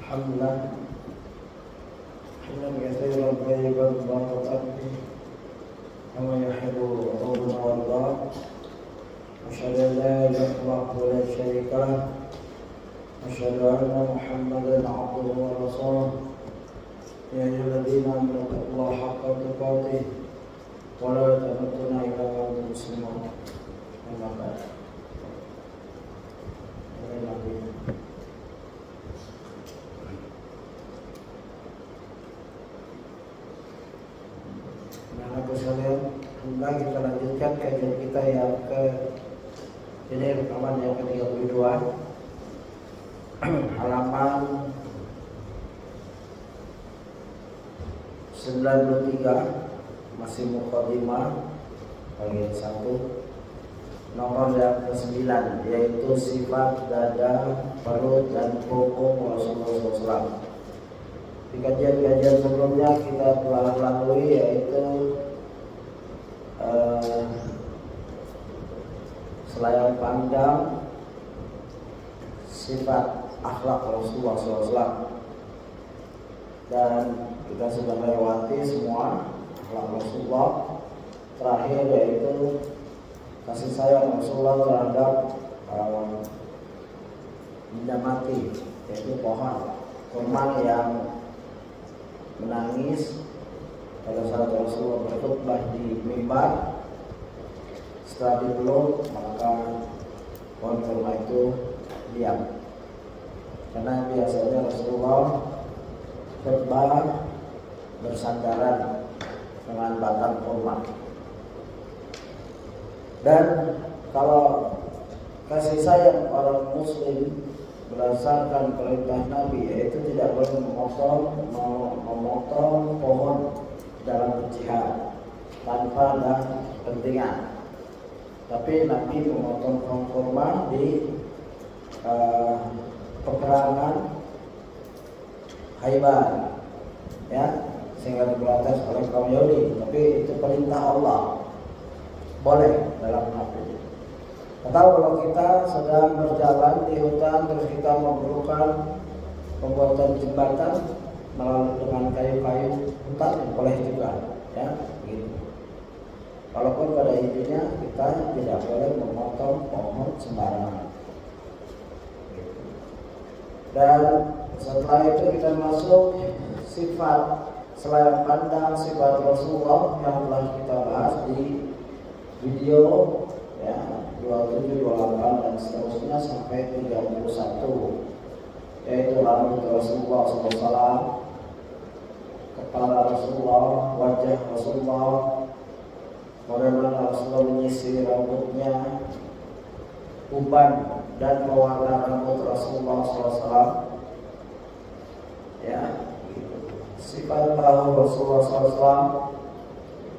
Alhamdulillah, hamdan katsiran thayyiban mubarakan fihi kama yuhibbu rabbuna wa yarda. Asyhadu an la ilaha illallah wa la syarika lah. Asyhadu anna Muhammadan abduhu wa rasuluh. Ya ayyuhalladzina amanu taqullaha haqqa tuqatih wa la tamutunna illa wa antum muslimun. Amma ba'd. Alhamdulillah, kita lanjutkan kajian kita yang ini rekaman yang ke-32, halaman 93, masih muqaddimah bagian 1, nomor yang ke-9, yaitu sifat dada, perut dan punggung Rasulullah SAW. Di kajian-kajian sebelumnya kita telah lalui yaitu selayang pandang sifat akhlak Rasulullah SAW, dan kita sudah melewati semua akhlak Rasulullah. Terakhir yaitu kasih sayang Rasulullah terhadap benda mati, yaitu pohon kurma yang menangis pada saat Rasulullah berkhutbah di mimbar. Setelah dipeluk, maka pohon kurma itu diam, karena biasanya Rasulullah khutbah bersandaran dengan batang kurma. Dan kalau kasih sayang orang muslim berdasarkan perintah Nabi, yaitu tidak boleh memotong pohon dalam berjihad tanpa ada kepentingan. Tapi Nabi memotong pohon kurma di peperangan Khaybar, ya, sehingga diprotes oleh kaum Yahudi. Tapi itu perintah Allah, boleh dalam Nabi. Atau kalau kita sedang berjalan di hutan terus kita memerlukan pembuatan jembatan melalui dengan kayu-kayu hutan, boleh juga, ya, gitu. Walaupun pada intinya kita tidak boleh memotong pohon sembarangan. Dan setelah itu kita masuk sifat selayang pandang sifat Rasulullah yang telah kita bahas di video, ya, 27, 28 dan seterusnya sampai 31, yaitu rambut Rasulullah SAW, kepala Rasulullah, wajah Rasulullah, bagaimana Rasulullah menyisir rambutnya, uban dan mewarna rambut Rasulullah SAW, ya, sifat bahu Rasulullah SAW,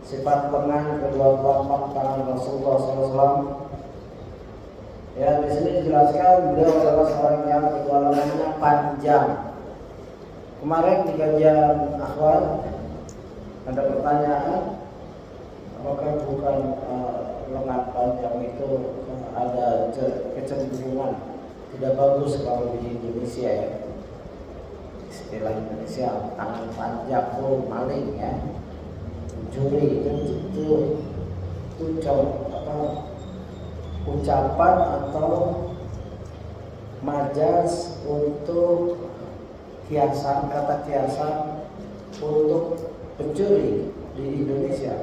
sifat lengan kedua telapak tangan Rasulullah SAW. Ya, di sini dijelaskan beliau adalah seorang yang kedua lengannya panjang. Kemarin di kajian akhwat ada pertanyaan, apakah bukan lengan panjang itu ada kecenderungan tidak bagus kalau di Indonesia, ya, istilah Indonesia tangan panjang tuh maling, ya, mencuri, itu ucapan atau majas untuk kiasan, kata kiasan untuk pencuri di Indonesia.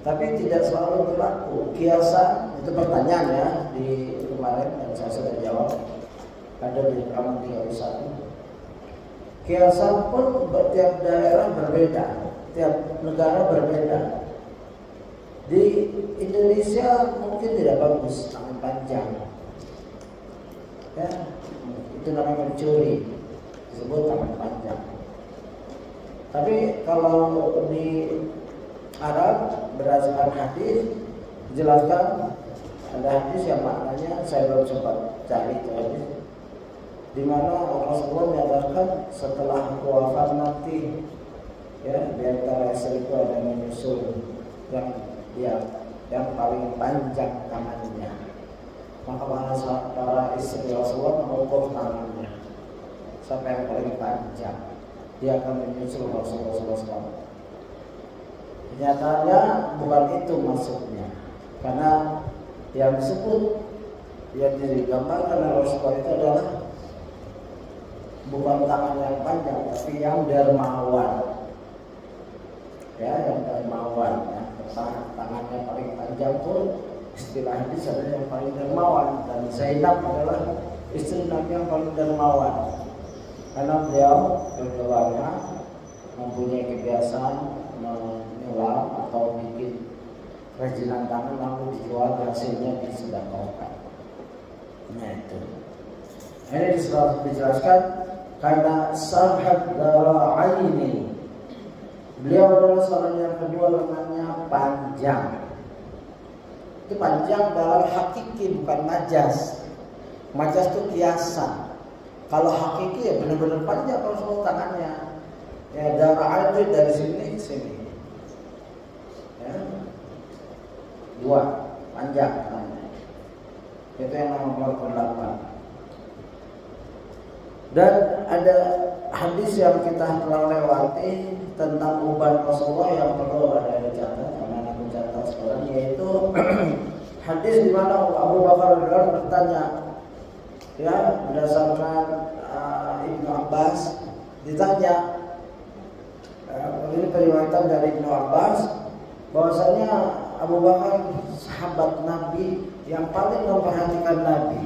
Tapi tidak selalu berlaku. Kiasan itu pertanyaan, ya, di kemarin dan saya sudah jawab, ada di rekaman 31. Kiasan pun tiap daerah berbeda, tiap negara berbeda. Di Indonesia mungkin tidak bagus tangan panjang, ya, itu namanya mencuri, disebut tangan panjang. Tapi kalau di Arab berdasarkan hadis dijelaskan, ada hadis yang maknanya saya belum sempat cari itu hadis, di mana Rasulullah menyatakan setelah aku wafat nanti, ya, di antara istriku ada menyusul yang dia yang paling panjang tangannya. Maka para istri Rasulullah mengukur tangannya sampai yang paling panjang. Dia akan menyusul Rasulullah SAW. Kenyataannya bukan itu maksudnya, karena yang disebut yang digambarkan oleh Rasulullah itu adalah bukan tangan yang panjang, tapi yang dermawan. Ya, yang dermawan. Ya. Tangannya paling panjang pun istilah hadis adalah yang paling dermawan, dan Zainab adalah istri Nabi yang paling dermawan. Karena beliau berkeluarga mempunyai kebiasaan menyelam atau bikin kerajinan tangan lalu dijual, hasilnya disedekahkan. Nah itu. Ini dijelaskan karena sahabat darah ini, beliau adalah seorang yang kedua lengannya panjang. Itu panjang dalam hakiki, bukan majas. Majas itu kiasan. Kalau hakiki ya benar-benar panjang kalau semua tangannya. Ya darah itu dari sini ke sini. Ya. Dua panjang tangannya. Itu yang nomor 8. Dan ada hadis yang kita telah lewati tentang uban Rasulullah yang perlu ada dicatat, karena aku catat sekarang, yaitu hadis di mana Abu Bakar radhiyallahu bertanya, ya berdasarkan Ibnu Abbas ditanya, ini periwayatan dari Ibnu Abbas bahwasanya Abu Bakar sahabat Nabi yang paling memperhatikan Nabi.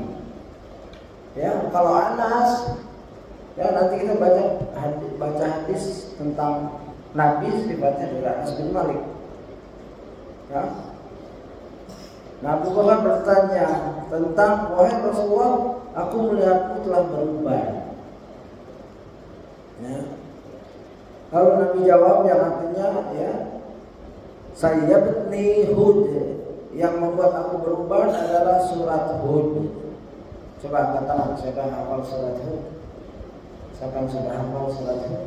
Ya, kalau Anas, ya nanti kita baca hadis tentang Nabi sifatnya dari Anas bin Malik. Ya. Nah, Abu Bakar bertanya tentang, wahai Rasulullah, aku melihatmu telah berubah. Ya. Kalau Nabi jawab yang artinya, ya, sayyabni Hud, yang membuat aku berubah adalah surat Hud. Coba katakan, siapa yang hafal surat Hud? Siapa yang sudah hafal surat Hud?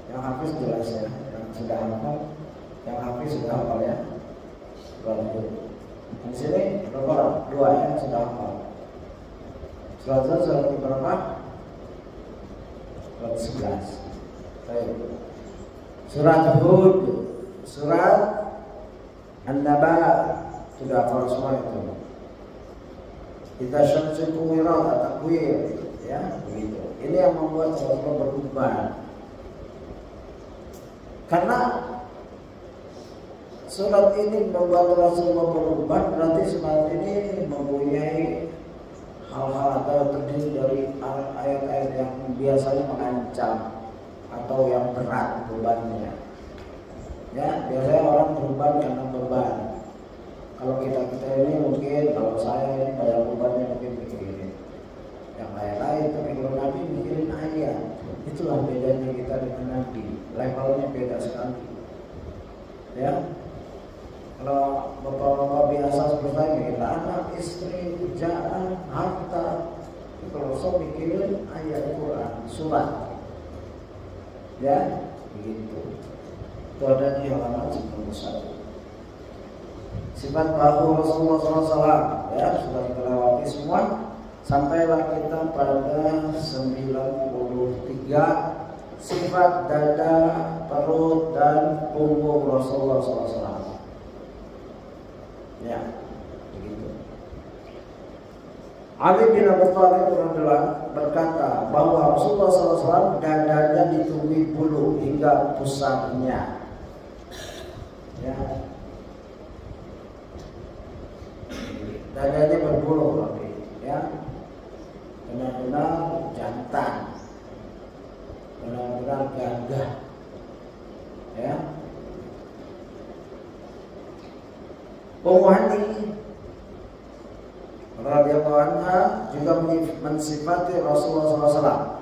Yang hafiz jelas ya, yang sudah hafal, yang hafiz sudah hafal ya. Surat Hud. Di sini berapa? 2 yang sudah hafal. Surat Hud surat berapa? Surat 11. Surat Hud, surat An-Naba, sudah hafal semua itu. Kita syamsu kuwirat atau kuwir, ya begitu. Ini yang membuat Rasulullah berubah. Karena surat ini membuat Rasulullah berubah, berarti surat ini mempunyai hal-hal atau terdiri dari ayat-ayat yang biasanya mengancam atau yang berat bebannya. Ya, biasanya orang beban karena beban. Kalau kita ini mungkin, kalau saya ini banyak bebannya mungkin mikirin yang lain-lain, tapi kalau Nabi mikirin ayat. Itulah bedanya kita dengan Nabi, levelnya beda sekali. Ya, kalau bapak-bapak biasa seperti kita, anak, istri, kerjaan, harta, kalau saya mikirin ayat Quran, surat. Ya, begitu. Itu ada di halaman 91. Sifat bahu Rasulullah SAW, ya sudah kita lewati semua. Sampailah kita pada 93 sifat dada, perut dan punggung Rasulullah SAW. Ya, begitu. Ali bin Abi Thalib berkata bahwa Rasulullah SAW dadanya ditumbuhi bulu hingga pusarnya. Ya. Dadanya berbulu, ya, benar-benar jantan, benar-benar gagah, ya. Ummu Hani radhiyallahu anha juga mensifati Rasulullah SAW.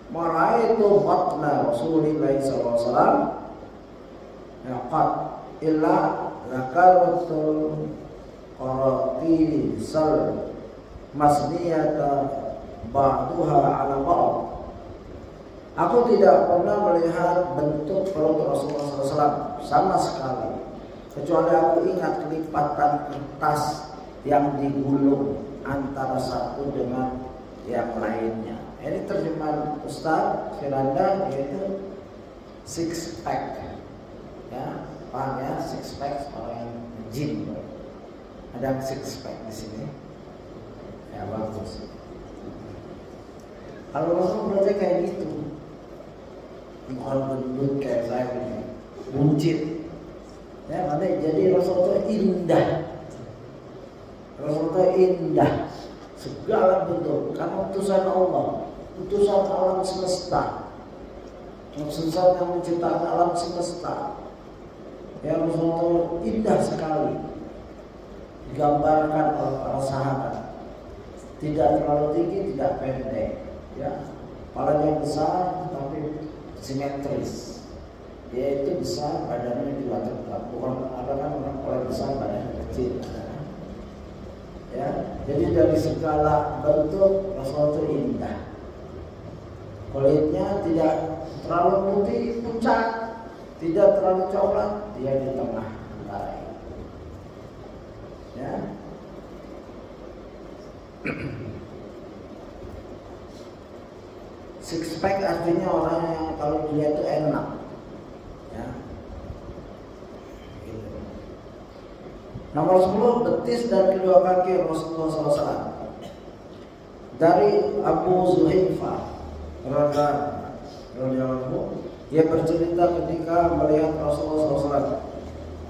Maraitu batna Rasulillah SAW, yaqat illa zakaratul qarati sal masniyata ba'duha ala ba'd. Aku tidak pernah melihat bentuk perut Rasulullah SAW sama sekali, kecuali aku ingat lipatan kertas yang digulung antara satu dengan yang lainnya. Ini terjemahan Ustaz Firanda, yaitu six pack. Ya, paham ya, six pack orang jin. Ada six pack di sini. Ya, bagus. Kalau Rasul berarti kayak gitu, bukan gendut kayak saya ini, buncit. Ya, makanya jadi Rasul itu indah. Rasul itu indah, segala bentuk, karena utusan Allah, utusan alam semesta, utusan yang menciptakan alam semesta. Ya, Rasul itu indah sekali, digambarkan oleh para sahabat. Tidak terlalu tinggi, tidak pendek. Ya, kepalanya besar tapi simetris. Dia itu besar, badannya juga tegap. Bukan ada kan orang kepala besar, badannya kecil. Ya, jadi dari segala bentuk Rasul itu indah. Kulitnya tidak terlalu putih pucat, tidak terlalu coklat, dia di tengah antara. Ya. Six pack artinya orang yang kalau dilihat itu enak, ya. Gitu. Nomor 10, betis dan kedua kaki Rasulullah SAW. Dari Abu Zuhaifah radhiyallahu, dia bercerita ketika melihat Rasulullah SAW.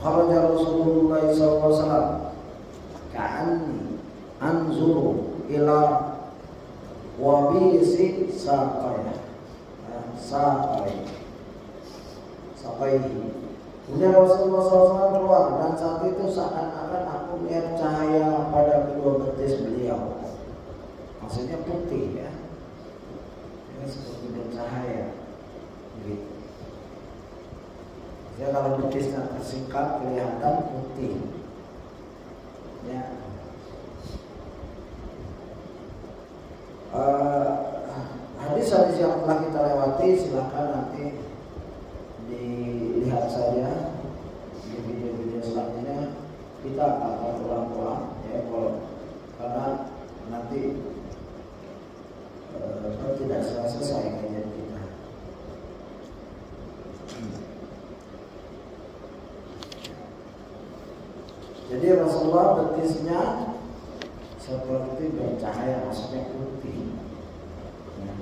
Kharaja Rasulullah SAW ka'anni anzuru ila wabisi saqaya saqaihi. Kemudian Rasulullah SAW keluar, dan saat itu seakan-akan aku melihat cahaya pada kedua betis beliau. Maksudnya putih, ya. Ini seperti bercahaya. Gitu. Jadi kalau betisnya tersingkap kelihatan putih. Ya. Hadis-hadis yang telah kita lewati silakan nanti dilihat saja di video-video selanjutnya. Kita akan ulang-ulang, ya, karena nanti tidak selesai kajian kita. Jadi Rasulullah betisnya seperti bercahaya, maksudnya putih. Ya.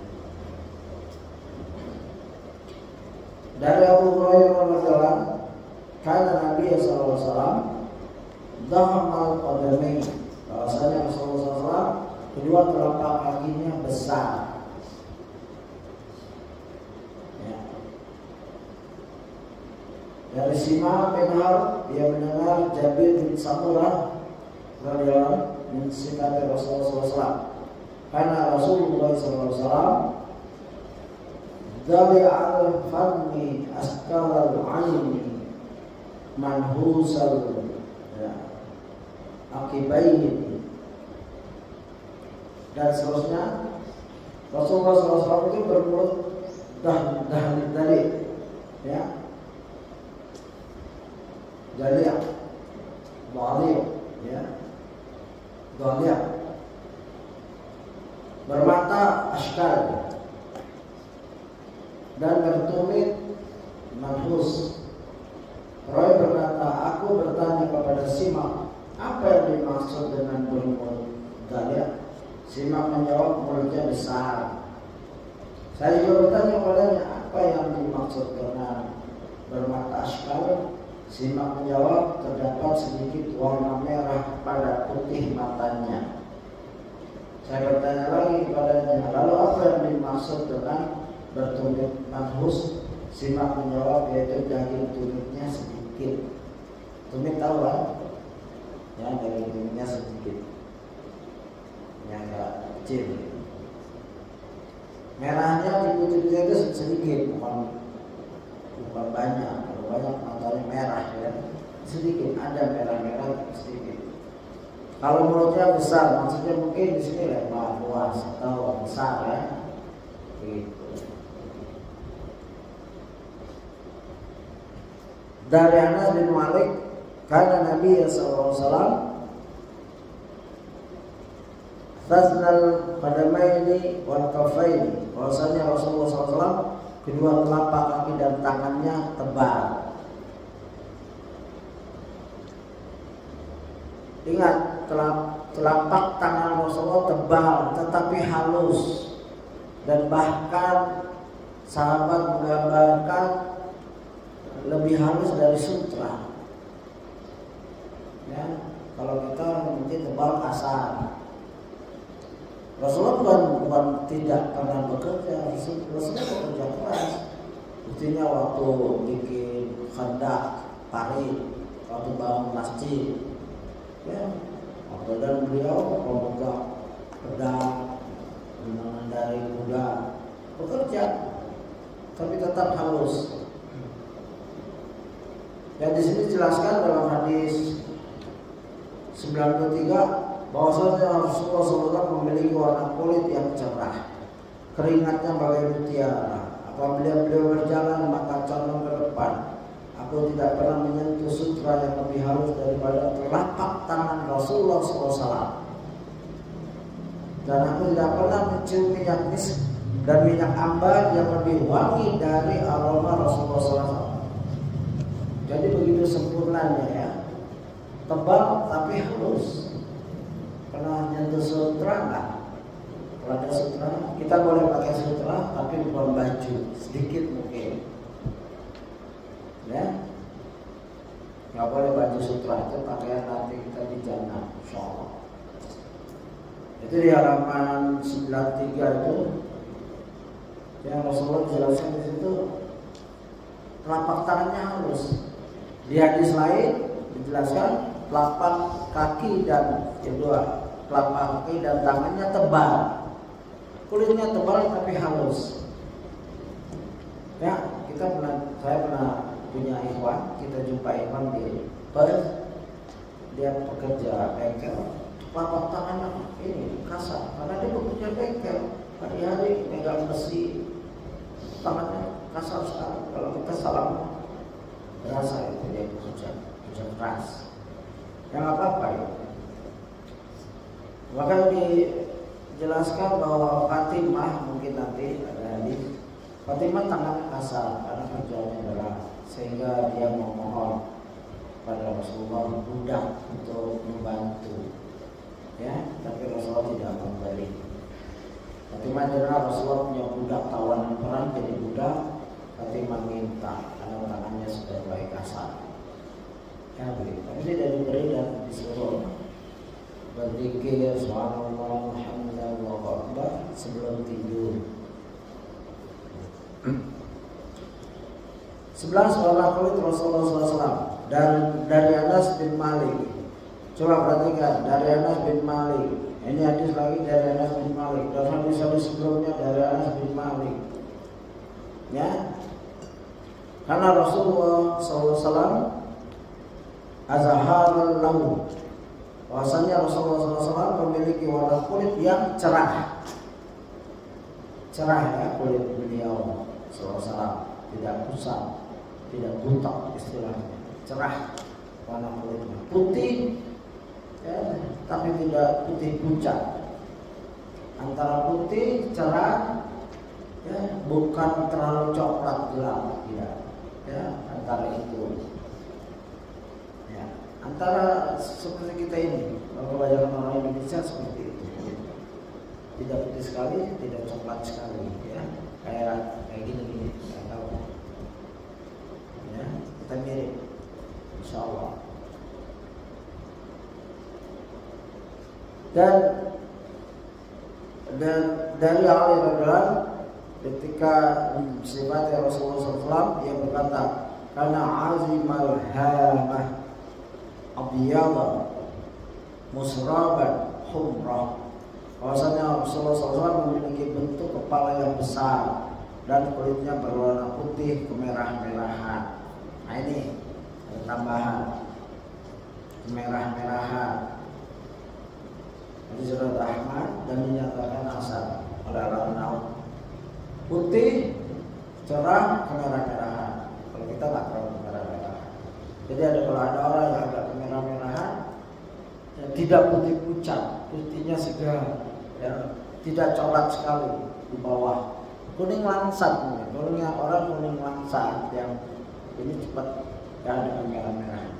Dari Abu Hurairah radhiyallahu, karena Nabi sallallahu alaihi wasallam dhahamal qadamain, bahwasanya Rasulullah SAW kedua telapak kakinya besar. Ya. Dari Sima bin Harb, dia mendengar Jabir bin Samurah radhiyallahu mensifati Rasulullah SAW, karena Rasulullah SAW dari al-fanni askal al-aini manhusal akibaini, dan seterusnya. Rasulullah SAW itu bermulut dari, ya, dari dhalia, ya, dhalia, bermata askal, dan bertumit manhus. Roy berkata, aku bertanya kepada Simak, apa yang dimaksud dengan bermulut dhalia? Simak menjawab, mulutnya besar. Saya juga bertanya kepadanya, apa yang dimaksud dengan bermata askal? Simak menjawab, terdapat sedikit warna merah pada putih matanya. Saya bertanya lagi kepadanya, lalu apa yang dimaksud dengan bertumit manhus? Simak menjawab, yaitu daging tumitnya sedikit. Tumit tahu kan? Ya, daging tumitnya sedikit, yang agak kecil. Merahnya di putihnya itu sedikit, bukan banyak. Kalau banyak matanya merah, ya. Sedikit, ada merah-merah sedikit. Kalau mulutnya besar, maksudnya mungkin di sini lebar, luas atau besar, ya. Gitu. Dari Anas bin Malik Karena Nabi SAW faznal qadamaini wal kafaini, bahwasanya Rasulullah SAW kedua telapak kaki dan tangannya tebal. Ingat, telapak tangan Rasulullah tebal tetapi halus, dan bahkan sahabat menggambarkan lebih halus dari sutra. Ya, kalau kita mungkin tebal kasar. Rasulullah bukan tidak pernah bekerja, Rasulullah bekerja keras. Buktinya waktu bikin khandak, parit, waktu bangun masjid, ya, dan beliau memegang pedang, mengendarai kuda, bekerja, tapi tetap halus. Dan di sini dijelaskan dalam hadis 93 bahwasanya Rasulullah SAW memiliki warna kulit yang cerah, keringatnya bagai mutiara. Apabila beliau berjalan maka condong ke depan. Aku tidak pernah menyentuh sutra yang lebih halus daripada telapak tangan Rasulullah SAW. Dan aku tidak pernah mencium minyak misk dan minyak ambar yang lebih wangi dari aroma Rasulullah SAW. Jadi begitu sempurnanya ya, tebal tapi halus. Pernah nyentuh sutra enggak? Kalau ada sutra, kita boleh pakai sutra tapi bukan baju, sedikit mungkin. Ya, nggak boleh baju sutra, itu pakaian nanti kita di jannah, insyaallah. Itu di halaman 93 itu yang Rasulullah jelaskan di situ, telapak tangannya halus. Di hadis lain dijelaskan telapak kaki dan kedua telapak kaki dan tangannya tebal, kulitnya tebal tapi halus. Ya, saya pernah punya ikhwan, kita jumpa ikhwan di Perth, dia pekerja bengkel, telapak tangannya ini kasar karena dia bekerja bengkel, hari-hari megang besi, tangannya kasar sekali. Kalau kita salam berasa itu dia bekerja keras. Yang apa-apa ya. Maka dijelaskan bahwa Fatimah, mungkin nanti ada hadis, Fatimah tangannya kasar karena kerjanya berat, sehingga dia memohon pada Rasulullah budak untuk membantu, ya, tapi Rasulullah tidak memberi. Fatimah dengar Rasulullah punya budak tawanan perang jadi budak, Fatimah minta karena tangannya sudah mulai kasar. Ya, begitu. Tapi tidak diberi dan disuruh berzikir subhanallah alhamdulillah Allahu akbar sebelum tidur. 11 warna kulit Rasulullah SAW dari Anas bin Malik. Coba perhatikan, dari Anas bin Malik. Ini hadis lagi dari Anas bin Malik. Dan hadis sebelumnya dari Anas bin Malik. Ya, karena Rasulullah SAW azharul laun, bahwasanya Rasulullah SAW memiliki warna kulit yang cerah. Cerah ya kulit beliau SAW, tidak kusam, tidak butak istilahnya. Cerah warna kulitnya, putih ya, tapi tidak putih pucat. Antara putih cerah ya, bukan terlalu coklat gelap, tidak. Ya, antara itu. Antara seperti kita ini, kebanyakan orang Indonesia seperti itu, tidak putih sekali, tidak coklat sekali, ya, kayak gini, nggak tahu, ya, kita mirip, insya Allah. Dan dari Ali radhiyallahu ketika sifat Rasulullah SAW yang berkata, karena azimal hamah abiyadha musraban humrah, bahwasanya Rasulullah SAW memiliki bentuk kepala yang besar dan kulitnya berwarna putih kemerah-merahan. Nah ini ada tambahan kemerah-merahan. Ini surat Ahmad dan dinyatakan asal oleh Al-Nawawi. Putih, cerah, kemerah-merahan. Kalau kita nggak terlalu kemerah-merahan. Jadi kalau ada orang yang agak kemerah-merahan, ya, tidak putih pucat, putihnya segar, ya, tidak coklat sekali di bawah, kuning langsat, kulingnya orang kuning langsat yang ini cepat ya ada kemerah-merahan.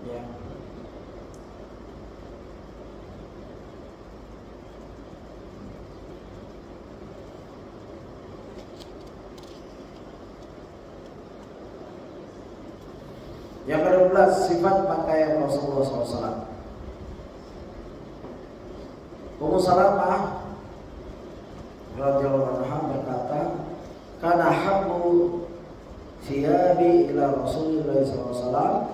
Ya. Yang ke-12, sifat pakaian Rasulullah SAW. Ummu Salamah radhiyallahu anha berkata, "Kana habbu thiyabi ila Rasulillah SAW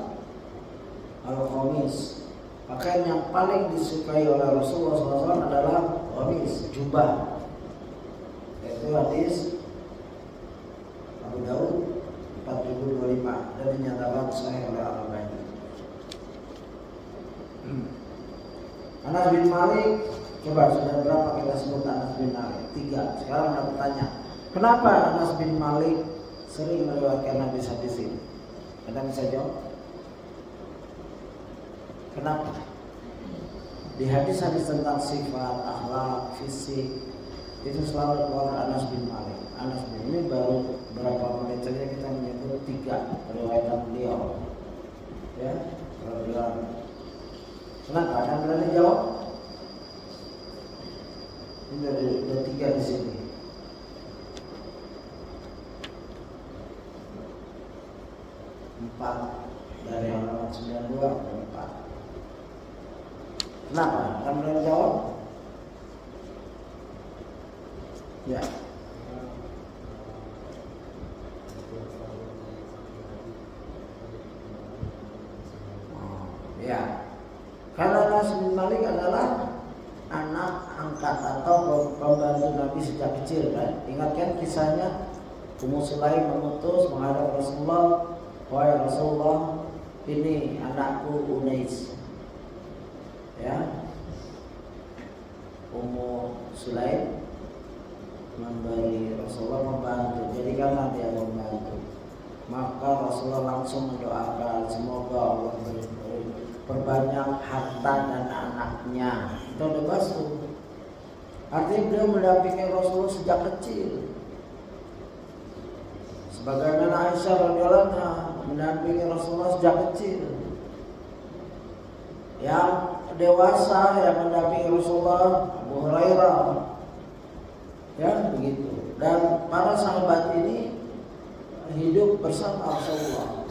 al-qamis." Pakaian yang paling disukai oleh Rasulullah SAW adalah qamis, jubah. Itu hadis Abu Daud 4025 dan dinyatakan sahih oleh Al-Albani. Anas bin Malik, coba sudah berapa kita sebut Anas bin Malik? 3. Sekarang ada pertanyaan, kenapa Anas bin Malik sering meriwayatkan hadis-hadis ini? Anda bisa jawab? Kenapa? Di hadis-hadis tentang sifat, akhlak, fisik itu selalu keluar Anas bin Malik. Anas bin ini baru berapa menit saja kita menyebut 3 riwayat beliau. Ya, kalau bilang kenapa? Anda berani jawab? Ini ada 3 di sini. 4 dari halaman 92 ke 4. Kenapa? Anda berani jawab? Ya. Ya, karena Anas bin Malik adalah anak angkat atau pembantu Nabi sejak kecil, kan? Ingat kan kisahnya, Ummu Sulaim mengutus menghadap Rasulullah, "Wahai Rasulullah, ini anakku Unais." Ya, Ummu Sulaim memberi Rasulullah membantu, jadikanlah dia membantu. Maka Rasulullah langsung mendoakan, semoga Allah perbanyak harta dan anaknya. Itu ada basu. Artinya beliau mendampingi Rasulullah sejak kecil. Sebagaimana Aisyah radhiyallahu anha mendampingi Rasulullah sejak kecil. Yang dewasa yang mendampingi Rasulullah, Abu Hurairah, ya begitu. Dan para sahabat ini hidup bersama Rasulullah.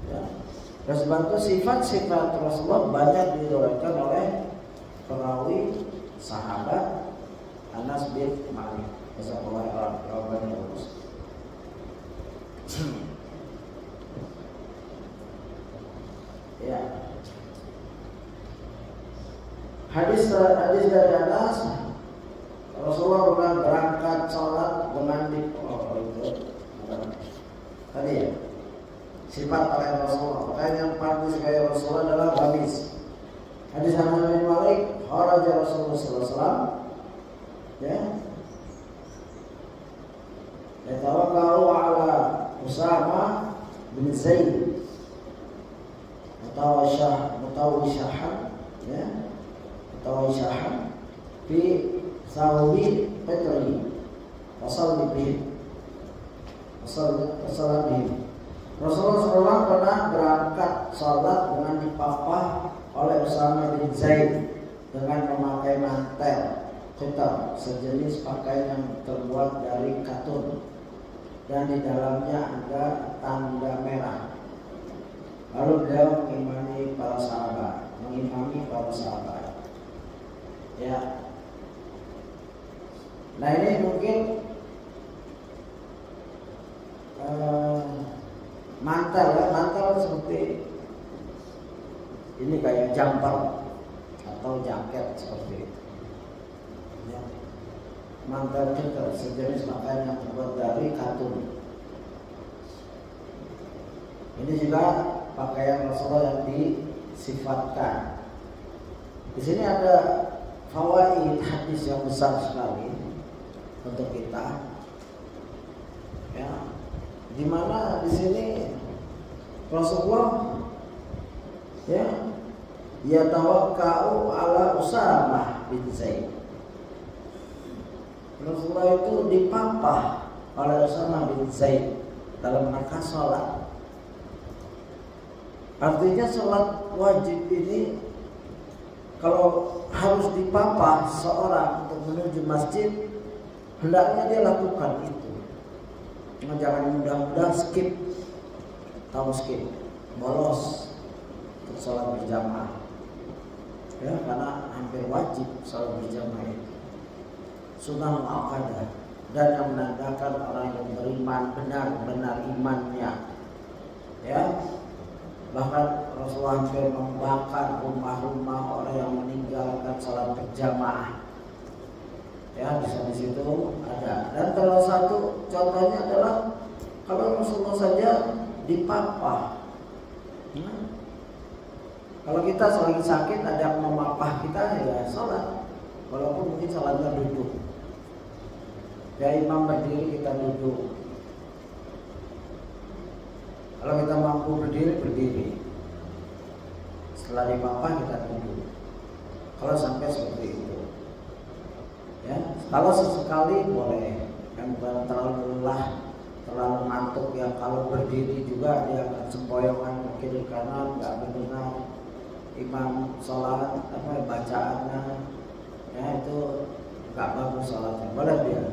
Ya. Dan sebab itu sifat-sifat Rasulullah banyak diriwayatkan oleh perawi sahabat Anas bin Malik. Jazakallahu khairan. Ya. Hadis dari Anas, Rasulullah pernah berangkat sholat dengan tadi ya. Sifat pakaian Rasulullah, pakaian yang paling disukai Rasulullah adalah gamis. Hadis Anas bin Malik, kharaja Rasulullah sallallahu alaihi wasallam, ya, yatawakkau ala Usama bin Zaid, mutawisyahan, ya, mutawisyahan fi sawi petri, wasal bihim. Rasulullah SAW pernah berangkat sholat dengan dipapah oleh Usama bin Zaid dengan memakai mantel khitam, sejenis pakaian yang terbuat dari katun dan di dalamnya ada tanda merah. Lalu beliau mengimami para sahabat. Ya. Nah ini mungkin mantel seperti ini, kayak jumper atau jaket seperti itu. Ya. Mantel itu sejenis pakaian yang terbuat dari katun. Ini juga pakaian Rasulullah yang disifatkan. Di sini ada fawaid hadis yang besar sekali untuk kita, ya, dimana di sini Rasulullah ya tawakkau ala Usamah bin Zaid. Rasulullah itu dipapah oleh Usamah bin Zaid dalam rangka sholat. Artinya sholat wajib ini kalau harus dipapah seorang untuk menuju masjid, hendaknya dia lakukan itu. Jangan mudah-mudah skip, bolos untuk sholat berjamaah, ya, karena hampir wajib sholat berjamaah itu sunnah muakkadah dan yang menandakan orang yang beriman benar-benar imannya, ya. Bahkan Rasulullah hampir membakar rumah-rumah orang yang meninggalkan sholat berjamaah. Ya, di situ ada. Dan salah satu contohnya adalah kalau Rasulullah saja dipapah. Kalau kita selagi sakit ada yang memapah kita, ya sholat. Walaupun mungkin sholatnya duduk. Ya, imam berdiri, kita duduk. Kalau kita mampu berdiri. Setelah dipapah kita duduk. Kalau sampai seperti itu, ya. Kalau sesekali boleh, yang bukan terlalu lelah, terlalu ngantuk, yang kalau berdiri juga dia akan sempoyongan ke kiri kanan, nggak mendengar imam sholat, bacaannya, ya itu nggak bagus sholatnya. Boleh dia.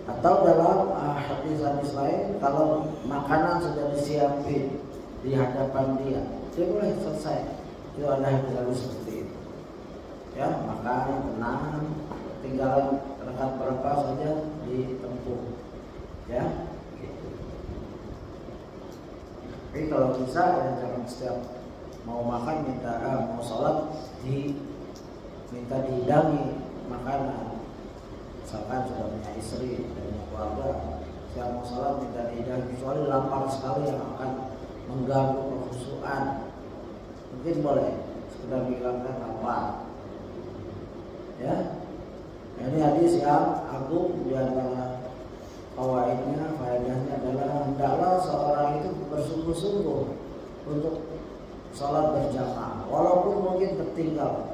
Atau dalam hadis-hadis lain, kalau makanan sudah disiapin di hadapan dia boleh selesai. Itu ada hadis-hadis seperti itu. Ya, makan tenang, tinggal rakaat berapa saja ditempuh. Ya, gitu. Tapi kalau bisa ya jangan setiap mau makan mau sholat minta dihidangi makanan. Misalkan sudah punya istri dan punya keluarga, saya mau sholat minta dihidangi, kecuali lapar sekali yang akan mengganggu kekhusyuan, mungkin boleh sekedar menghilangkan lapar. Ya, ini hadis yang agung di antara faedahnya adalah hendaklah seorang itu bersungguh-sungguh untuk sholat berjamaah, walaupun mungkin tertinggal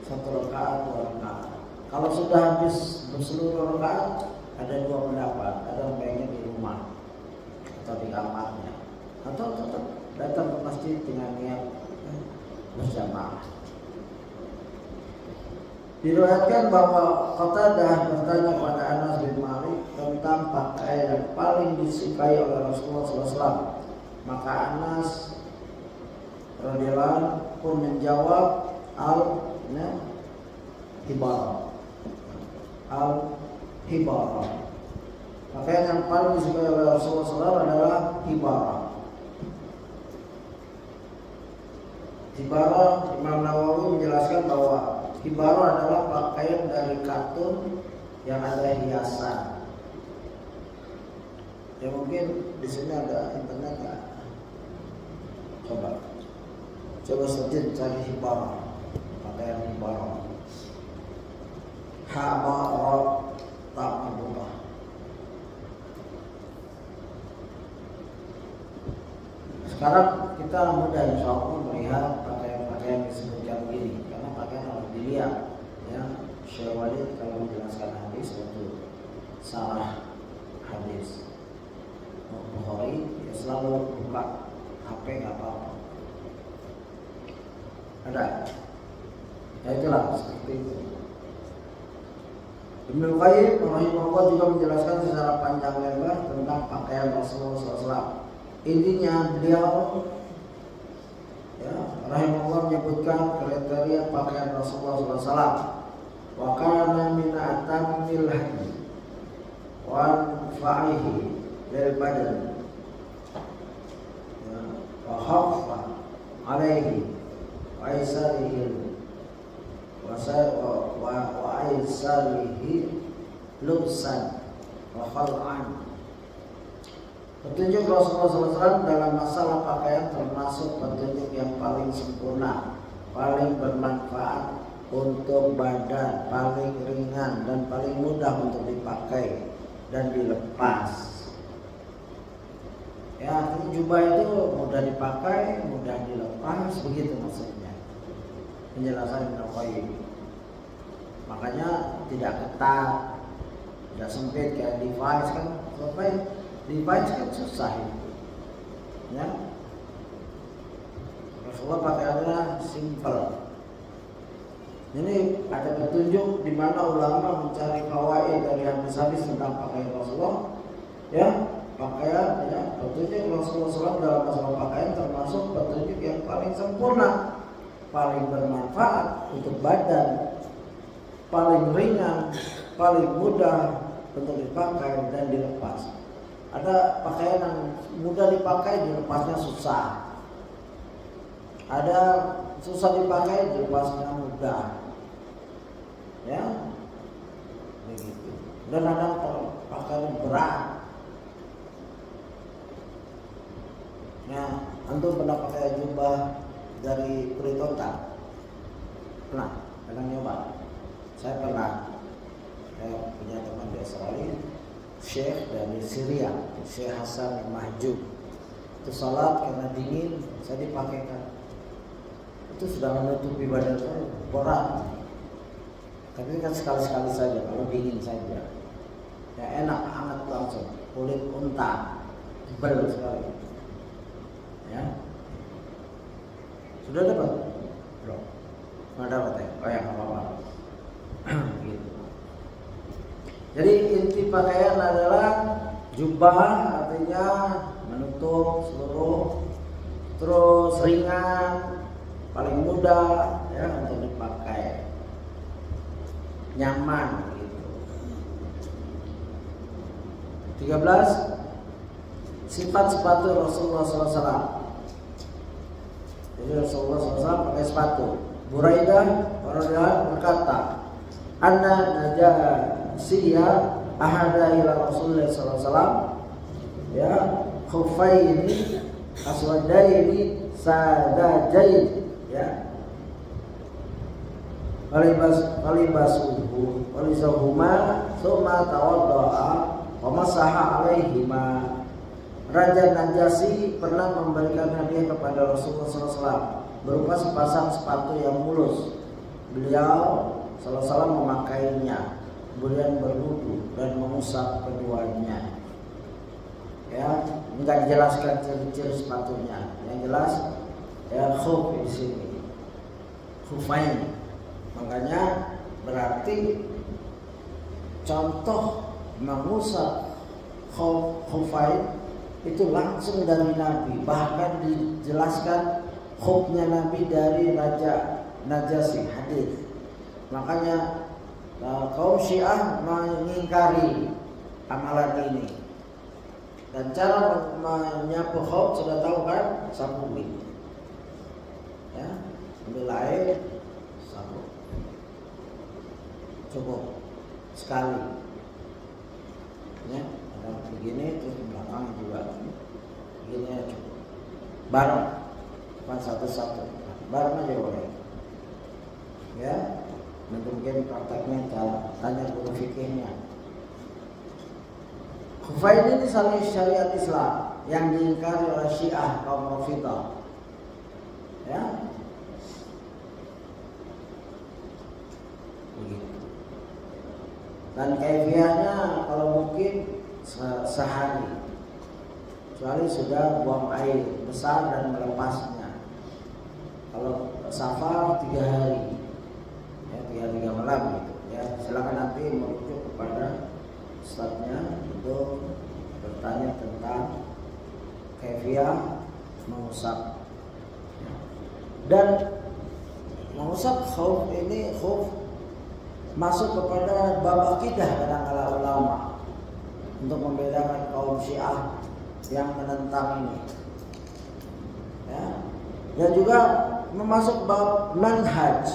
1 rakaat, 2 rakaat. Kalau sudah habis berseluruh rakaat, ada 2 pendapat. Ada yang baiknya di rumah atau di kamarnya, atau tetap datang ke masjid dengan niat berjamaah. Diriwayatkan bahwa Qatadah bertanya kepada Anas bin Malik tentang pakaian yang paling disukai oleh Rasulullah SAW. Maka Anas radhiyallahu anhu pun menjawab al-hibara. Pakaian yang paling disukai oleh Rasulullah SAW adalah hibara. Hibara, Imam Nawawi menjelaskan bahwa hibara adalah pakaian dari katun yang ada hiasan. Ya mungkin di sini ada internet nggak? Coba saja cari hibara, pakaian hibara. Habara tak berubah. Sekarang kita mudah insya Allah melihat pakaian-pakaian disebutkan ini, karena pakaian harus dilihat. Ya, Syekh Walid kalau menjelaskan hadis itu salah hadis Bukhari, ya selalu buka HP nggak apa-apa. Ada, ya itulah seperti itu. Ibnu Qayyim rahimahullah juga menjelaskan secara panjang lebar tentang pakaian Rasulullah SAW. Intinya beliau rahimahullah menyebutkan kriteria pakaian Rasulullah SAW. Wa kana min atamil hadi wa fa'ihi lil badan wa khaffa alaihi wa aisarihi wa aisarihi lubsan wa khal'an. Petunjuk Rasulullah SAW dalam masalah pakaian termasuk petunjuk yang paling sempurna, paling bermanfaat untuk badan, paling ringan dan paling mudah untuk dipakai dan dilepas. Ya, jubah itu mudah dipakai, mudah dilepas, begitu maksudnya. Penjelasan Ibnu Qayyim. Makanya tidak ketat, tidak sempit kayak device kan. Device kan susah itu. Ya. Rasulullah pakaiannya simple. Ini ada petunjuk di mana ulama mencari fawaid dari hadis-hadis tentang pakaian Rasulullah. Ya, pakaian ya, petunjuk Rasulullah SAW dalam masalah pakaian termasuk petunjuk yang paling sempurna, paling bermanfaat untuk badan, paling ringan, paling mudah untuk dipakai dan dilepas. Ada pakaian yang mudah dipakai, dilepasnya susah. Ada susah dipakai, dilepasnya mudah. Ya, begitu. Dan ada pakaian berat. Nah, antum pernah pakai jubah dari kulit onta? Pernah nyoba? Saya pernah. Saya punya teman di Australia, Syekh dari Syria, Syekh Hasan Mahjub. Itu salat karena dingin, saya dipakaikan. Itu sudah menutupi badan saya, berat. Tapi kan sekali-sekali saja, kalau dingin saja. Ya enak, hangat langsung. Kulit unta, tebal sekali. Ya, sudah dapat? Belum? Nggak dapat ya? Oh ya, nggak apa-apa. Gitu. Jadi inti pakaian adalah jubah, artinya menutup seluruh, terus ringan, paling mudah ya untuk dipakai, nyaman gitu. 13. Sifat sepatu Rasulullah SAW. Jadi Rasulullah SAW pakai sepatu. Buraidah radhiyallahu berkata, "Anna Najasiyya ahada ila Rasulullah SAW, ya, khuffaini aswadaini sadajain, ya, walibasuhuma summa tawadda'a wa masaha alaihima." Raja Najasyi pernah memberikan hadiah kepada Rasulullah SAW berupa sepasang sepatu yang mulus. Beliau SAW memakainya, kemudian berwudu dan mengusap keduanya. Ya, enggak dijelaskan ciri-ciri sepatunya. Yang jelas ya khuf di sini. Khufain. Makanya berarti contoh mengusap khufain itu langsung dari Nabi, bahkan dijelaskan khufnya Nabi dari Raja Najasyi, hadis. Makanya kaum Syiah mengingkari amalan ini. Dan cara menyapu khuf sudah tahu kan? Sabuni. Ya, ambil air, sapu. Cukup sekali. Ya. Begini terus di belakang juga begini ya cukup, bareng, bukan satu-satu, bareng aja boleh. Ya, nanti mungkin prakteknya tanya guru fikihnya. Khufain ini salah syariat Islam yang diingkari oleh Syiah kaum Rafidhah. Ya, begitu. Dan kaifiahnya kalau mungkin sehari, kecuali sudah buang air besar dan melepasnya. Kalau safar 3 hari, ya 3 malam gitu. Ya silakan nanti merujuk kepada ustadznya untuk bertanya tentang kaifiah mengusap. Dan mengusap khuf ini masuk kepada bab akidah kadang-kala ulama, untuk membedakan kaum Syiah yang menentang ini. Ya. Dan juga memasuk bab manhaj.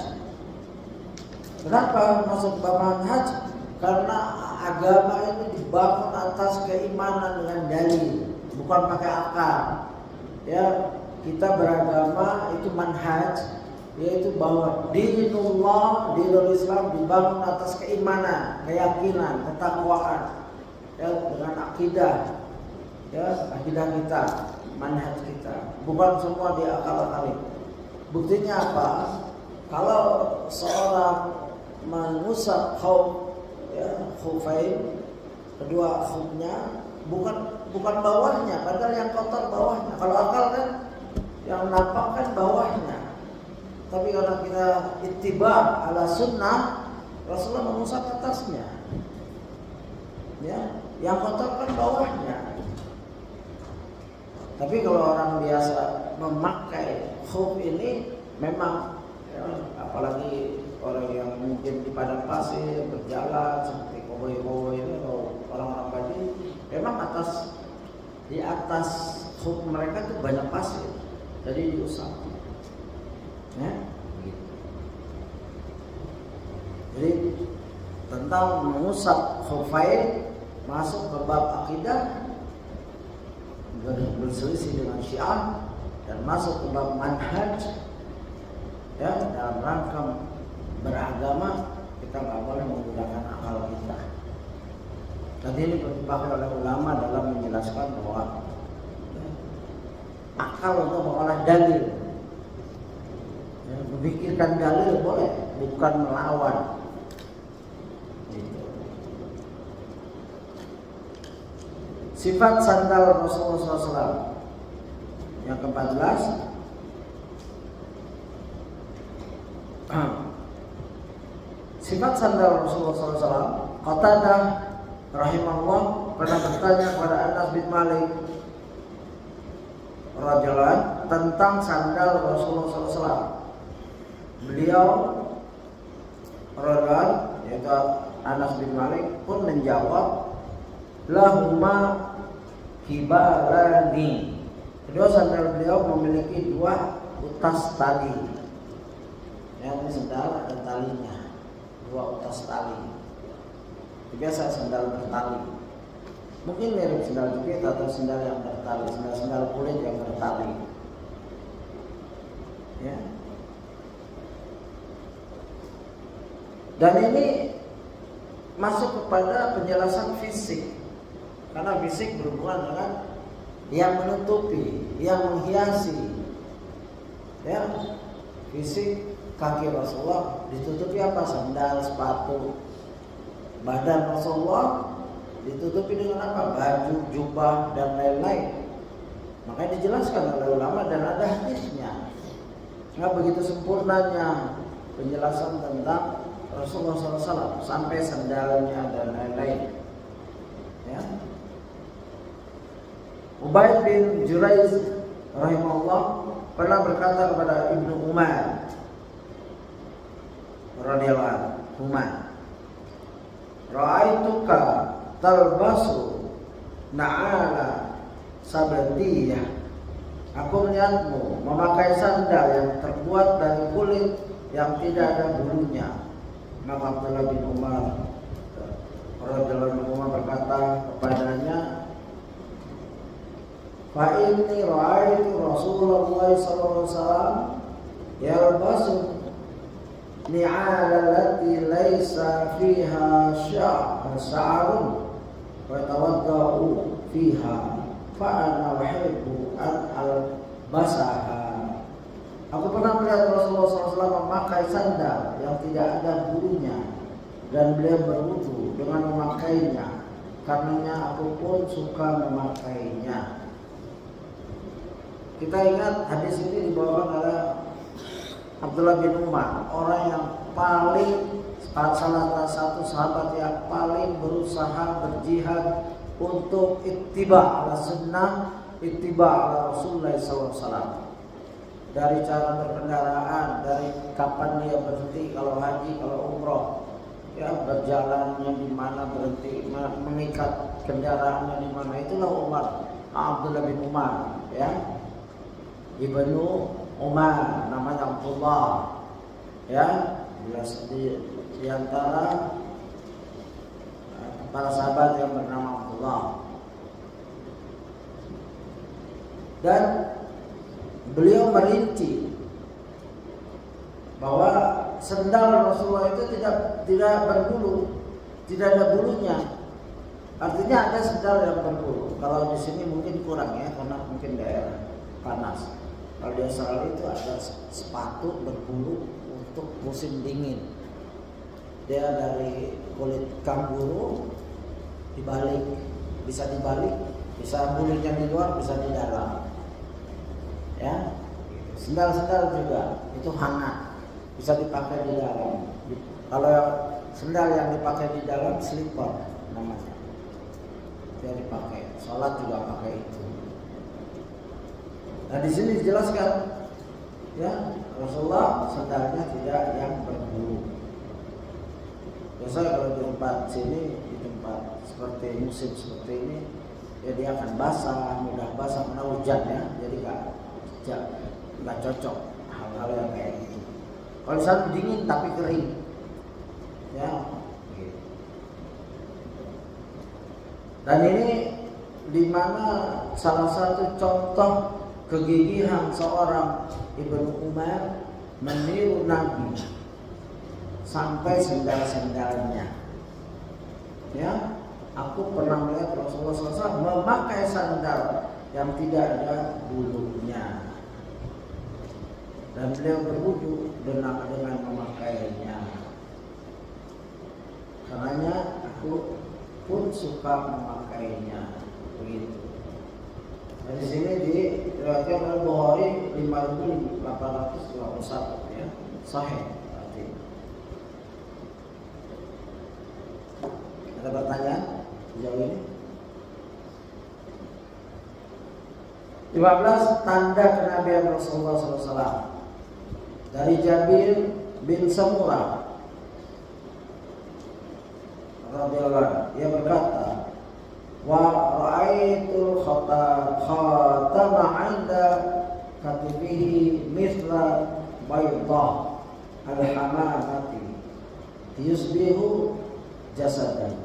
Kenapa masuk bab manhaj? Karena agama ini dibangun atas keimanan dengan dalil, bukan pakai akal. Ya, kita beragama itu manhaj, yaitu bahwa dinullah, dinul Islam dibangun atas keimanan, keyakinan, ketakwaan, ya, dengan akidah, ya, akidah kita, manhaj kita, bukan semua diakal-akali. Buktinya apa? Kalau seorang mengusap khauf, ya, khuffain, kedua khufnya, bukan bawahnya, padahal yang kotor bawahnya. Kalau akal kan yang nampak kan bawahnya. Tapi kalau kita ittiba ala sunnah, Rasulullah mengusap atasnya. Ya, yang kotor kan bawahnya. Tapi kalau orang biasa memakai khuf ini memang, ya, apalagi orang yang mungkin di padang pasir berjalan seperti koboi-koboi itu atau orang-orang Baduy, memang di atas khuf mereka itu banyak pasir, jadi diusap. Ya, gitu. Jadi tentang mengusap khuffain masuk ke bab akidah, berselisih dengan Syiah, dan masuk ke bab manhaj, ya, dalam rangka beragama kita nggak boleh menggunakan akal kita. Dan ini dipakai oleh ulama dalam menjelaskan bahwa akal untuk mengolah dalil, ya, memikirkan dalil boleh, bukan melawan. Gitu. Sifat sandal Rasulullah SAW yang ke-14, sifat sandal Rasulullah SAW. Qatadah rahimahullah pernah bertanya kepada Anas bin Malik radhiyallahu tentang sandal Rasulullah SAW. Beliau radhiyallahu, yaitu Anas bin Malik pun menjawab, lahuma kibalani. Kedua sandal beliau memiliki dua utas tali. Ya, ini sandal ada talinya, dua utas tali. Biasa sandal bertali. Mungkin mirip sandal jepit atau sandal yang bertali, sandal kulit yang bertali. Ya. Dan ini masuk kepada penjelasan fisik, karena fisik berhubungan dengan yang menutupi, yang menghiasi. Ya, fisik kaki Rasulullah ditutupi apa? Sandal, sepatu. Badan Rasulullah ditutupi dengan apa? Baju, jubah, dan lain-lain. Makanya dijelaskan oleh ulama dan ada hadisnya. Nggak begitu sempurnanya penjelasan tentang Rasulullah SAW sampai sandalnya dan lain-lain. Ya. Ubaid bin Juraiz rahimahullah pernah berkata kepada Ibnu Umar radhiyallahu anhu, ra'aituka talbasu na'ala sabandiyah. Aku melihatmu memakai sandal yang terbuat dari kulit yang tidak ada bulunya. Maka Abdullah bin Umar radhiyallahu anhu berkata kepadanya, fa inni ra'aitu Rasulullah sallallahu alaihi wasallam yalbasu ni'ala allati laisa fiha sya'run wa tawadda'u fiha fa ana uhibbu an albasaha. Aku pernah melihat Rasulullah SAW memakai sandal yang tidak ada bulunya dan beliau berwudu dengan memakainya. Karenanya aku pun suka memakainya. Kita ingat hadis ini dibawakan oleh Abdullah bin Umar, orang yang paling, salah satu sahabat yang paling berusaha berjihad untuk ittiba ala sunnah, ittiba ala Rasulullah SAW. Dari cara berkendaraan, dari kapan dia berhenti, kalau haji, kalau umroh, ya, berjalannya di mana, berhenti, mengikat kendaraannya di mana. Itulah Umar, Abdullah bin Umar, ya, Ibnu Umar, namanya Abdullah, ya, di antara para sahabat yang bernama Abdullah. Dan beliau merinci bahwa sendal Rasulullah itu tidak berbulu, tidak ada bulunya. Artinya ada sendal yang berbulu. Kalau di sini mungkin kurang ya, karena mungkin daerah panas. Kalau di Australia itu ada sepatu berbulu untuk musim dingin. Dia dari kulit kanguru dibalik, bisa bulunya di luar, bisa di dalam. Ya, sendal-sendal juga itu hangat, bisa dipakai di dalam. Kalau sendal yang dipakai di dalam slipper namanya, dia dipakai. Sholat juga pakai itu. Nah di sini dijelaskan, ya Rasulullah sendalnya tidak yang berbulu. Biasanya kalau di tempat sini, di tempat seperti musim seperti ini, ya dia akan basah, mudah basah karena hujan ya, jadi nggak cocok hal-hal yang kayak gitu. Kalau saat dingin tapi kering, ya. Gitu. Dan ini dimana salah satu contoh kegigihan seorang Ibnu Umar meniru Nabi sampai sendal-sendalnya. Ya, aku pernah melihat Rasulullah SAW memakai sandal yang tidak ada bulunya, dan beliau berwudu dengan memakainya. Karenanya aku pun suka memakainya. Begitu. Nah, di sini diriwayatkan oleh Bukhari 5821 ya, sahih artinya. Ada pertanyaan sejauh ini? 15 tanda kenabian Rasulullah SAW. Dari Jabir bin Samurah radhiyallahu, ia berkata, wa ra'aitul khatama 'inda katibihi mithla baydah al-hamamati yusbihu jasadan.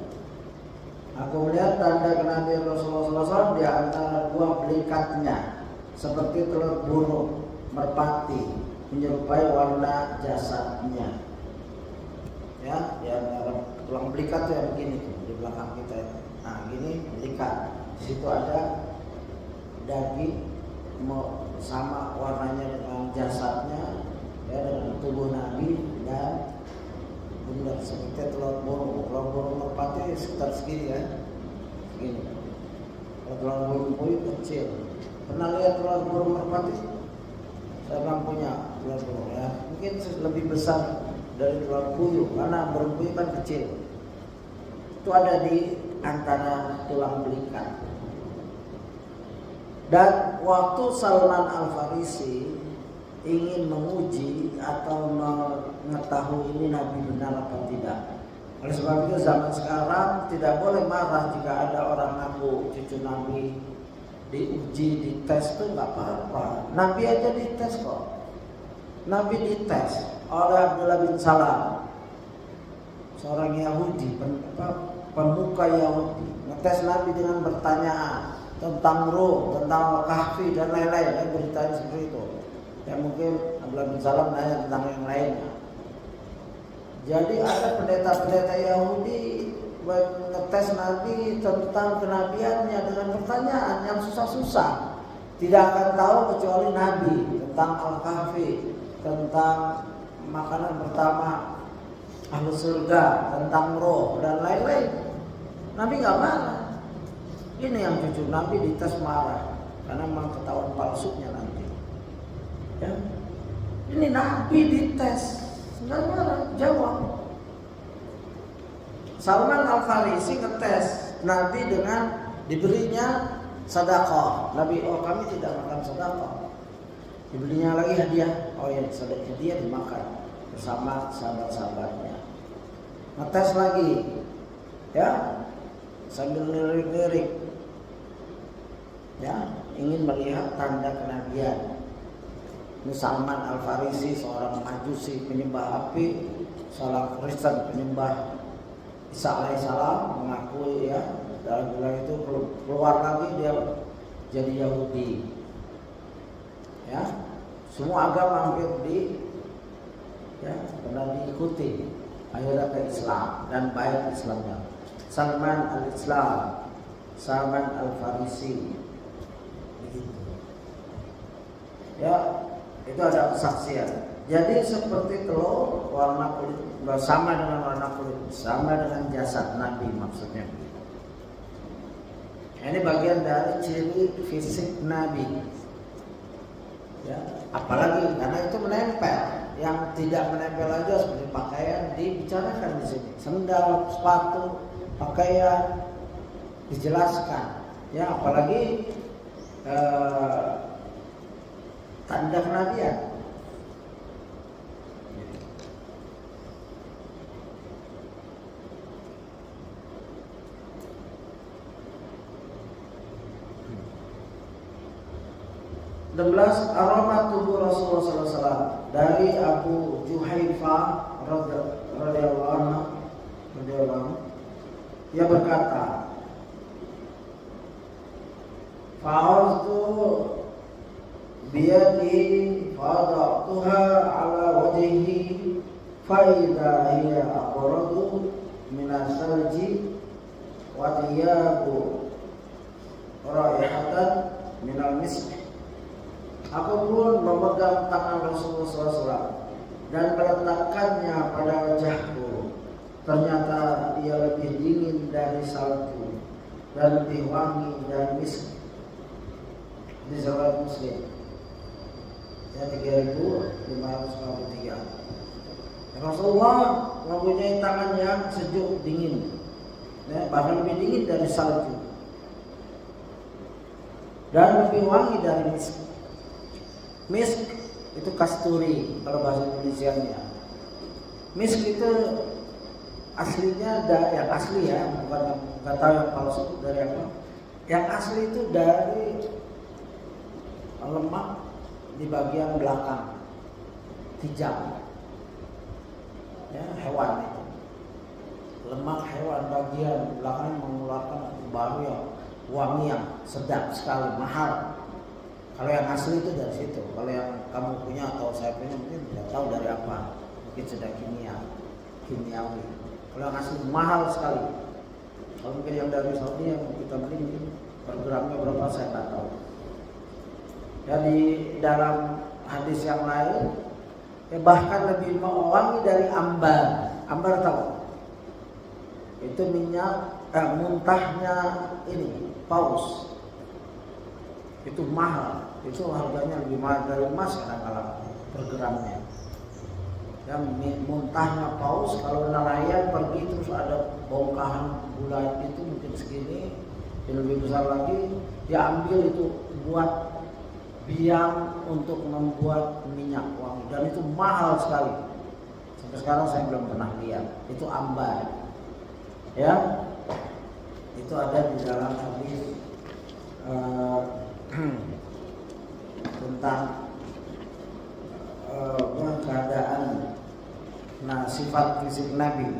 Aku melihat tanda kenabian Rasulullah SAW di antara dua belikatnya seperti telur burung merpati menyerupai warna jasadnya. Ya, di antara tulang belikat itu yang begini tuh di belakang kita. Nah, gini belikat. Di situ ada daging sama warnanya dengan jasadnya, ya, dengan tubuh Nabi dan benar seperti telur burung merpati sekitar segini ya, segini. Kalau telur burung puyuh kecil. Pernah lihat telur burung merpati? Saya bilang punya telur burung ya, mungkin lebih besar dari telur puyuh karena burung puyuh kan kecil. Itu ada di antara tulang belikat. Dan waktu Salman Al-Farisi ingin menguji atau mengetahui ini Nabi benar atau tidak. Oleh sebab itu zaman sekarang tidak boleh marah jika ada orang ngaku cucu Nabi, diuji, dites itu nggak apa-apa. Nabi aja dites kok. Nabi dites oleh Abdullah bin Salam, seorang Yahudi, pemuka Yahudi, ngetes Nabi dengan pertanyaan tentang ruh, tentang kahfi dan lain-lain, beritanya seperti itu. Ya mungkin Abdullah bin Salam nanya tentang yang lainnya. Jadi ada pendeta-pendeta Yahudi ngetes Nabi tentang kenabiannya dengan pertanyaan yang susah-susah. Tidak akan tahu kecuali Nabi tentang Al-Kahfi, tentang makanan pertama ahlu surga, tentang roh dan lain-lain. Nabi nggak marah. Ini yang cucu Nabi dites marah karena memang ketahuan palsunya nanti. Ya. Ini Nabi dites, nggak marah, jawab. Salman Al-Farisi ngetes Nabi dengan diberinya sedekah. Nabi, oh kami tidak makan sedekah. Dibelinya lagi hadiah, oh ya hadiah dimakan bersama sahabat-sahabatnya. Ngetes lagi, ya sambil lirik-lirik, ya ingin melihat tanda kenabian. Ini Salman Al-Farisi, seorang majusi penyembah api, seorang Kristen penyembah Isa alaihissalam, mengakui ya dalam bulan itu keluar lagi dia jadi Yahudi. Ya, semua agama hampir ya, pernah diikuti, akhirnya ke Islam dan baik Islamnya. Salman al-Islam, Salman al-Farisi, begitu. Ya, itu ada kesaksian. Jadi seperti telur warna kulit sama dengan warna kulit, sama dengan jasad Nabi maksudnya. Ini bagian dari ciri fisik Nabi. Ya, apalagi karena itu menempel. Yang tidak menempel aja seperti pakaian dibicarakan di sini. Sendal, sepatu, pakaian dijelaskan. Ya, apalagi tanda kenabian. Belas aroma tubuh Rasulullah SAW dari Abu Juhaifah radhiyallahu anhu, ia berkata, fa'altu biyadi fada'tuha ala wajhihi fa'idha hiya aqradu minas salji wa thiyabu raihatan minal misk. Aku pun memegang tangan Rasulullah SAW dan meletakkannya pada wajahku. Ternyata ia lebih dingin dari salju dan lebih wangi dari misk. Di riwayat Muslim ya 3553. Rasulullah mempunyai tangan yang sejuk dingin, ya, bahkan lebih dingin dari salju dan lebih wangi dari misk. Misk itu kasturi kalau bahasa Indonesianya. Misk itu aslinya yang asli ya, bukan nggak tahu yang palsu dari apa. Yang asli itu dari lemak di bagian belakang hijab, ya, hewan itu. Lemak hewan bagian belakang mengeluarkan bau yang wangi yang sedap sekali, mahal. Kalau yang asli itu dari situ. Kalau yang kamu punya atau saya punya mungkin tidak tahu dari apa. Mungkin sudah kimiawi. Kalau yang asli mahal sekali. Kalau mungkin yang dari Saudi yang kita beli mungkin per gramnya berapa saya tidak tahu. Dan di dalam hadis yang lain, ya bahkan lebih wangi dari ambar. Ambar tahu? Itu minyak muntahnya ini paus. Itu mahal, itu harganya lebih mahal dari emas kadang-kadang per gramnya. Ya, muntahnya paus kalau nelayan pergi terus ada bongkahan bulat itu mungkin segini, yang lebih besar lagi, dia ambil itu buat biang untuk membuat minyak wangi dan itu mahal sekali. Sampai sekarang saya belum pernah lihat. Itu ambar, ya, itu ada di dalam hadis tentang keadaan sifat fisik Nabi.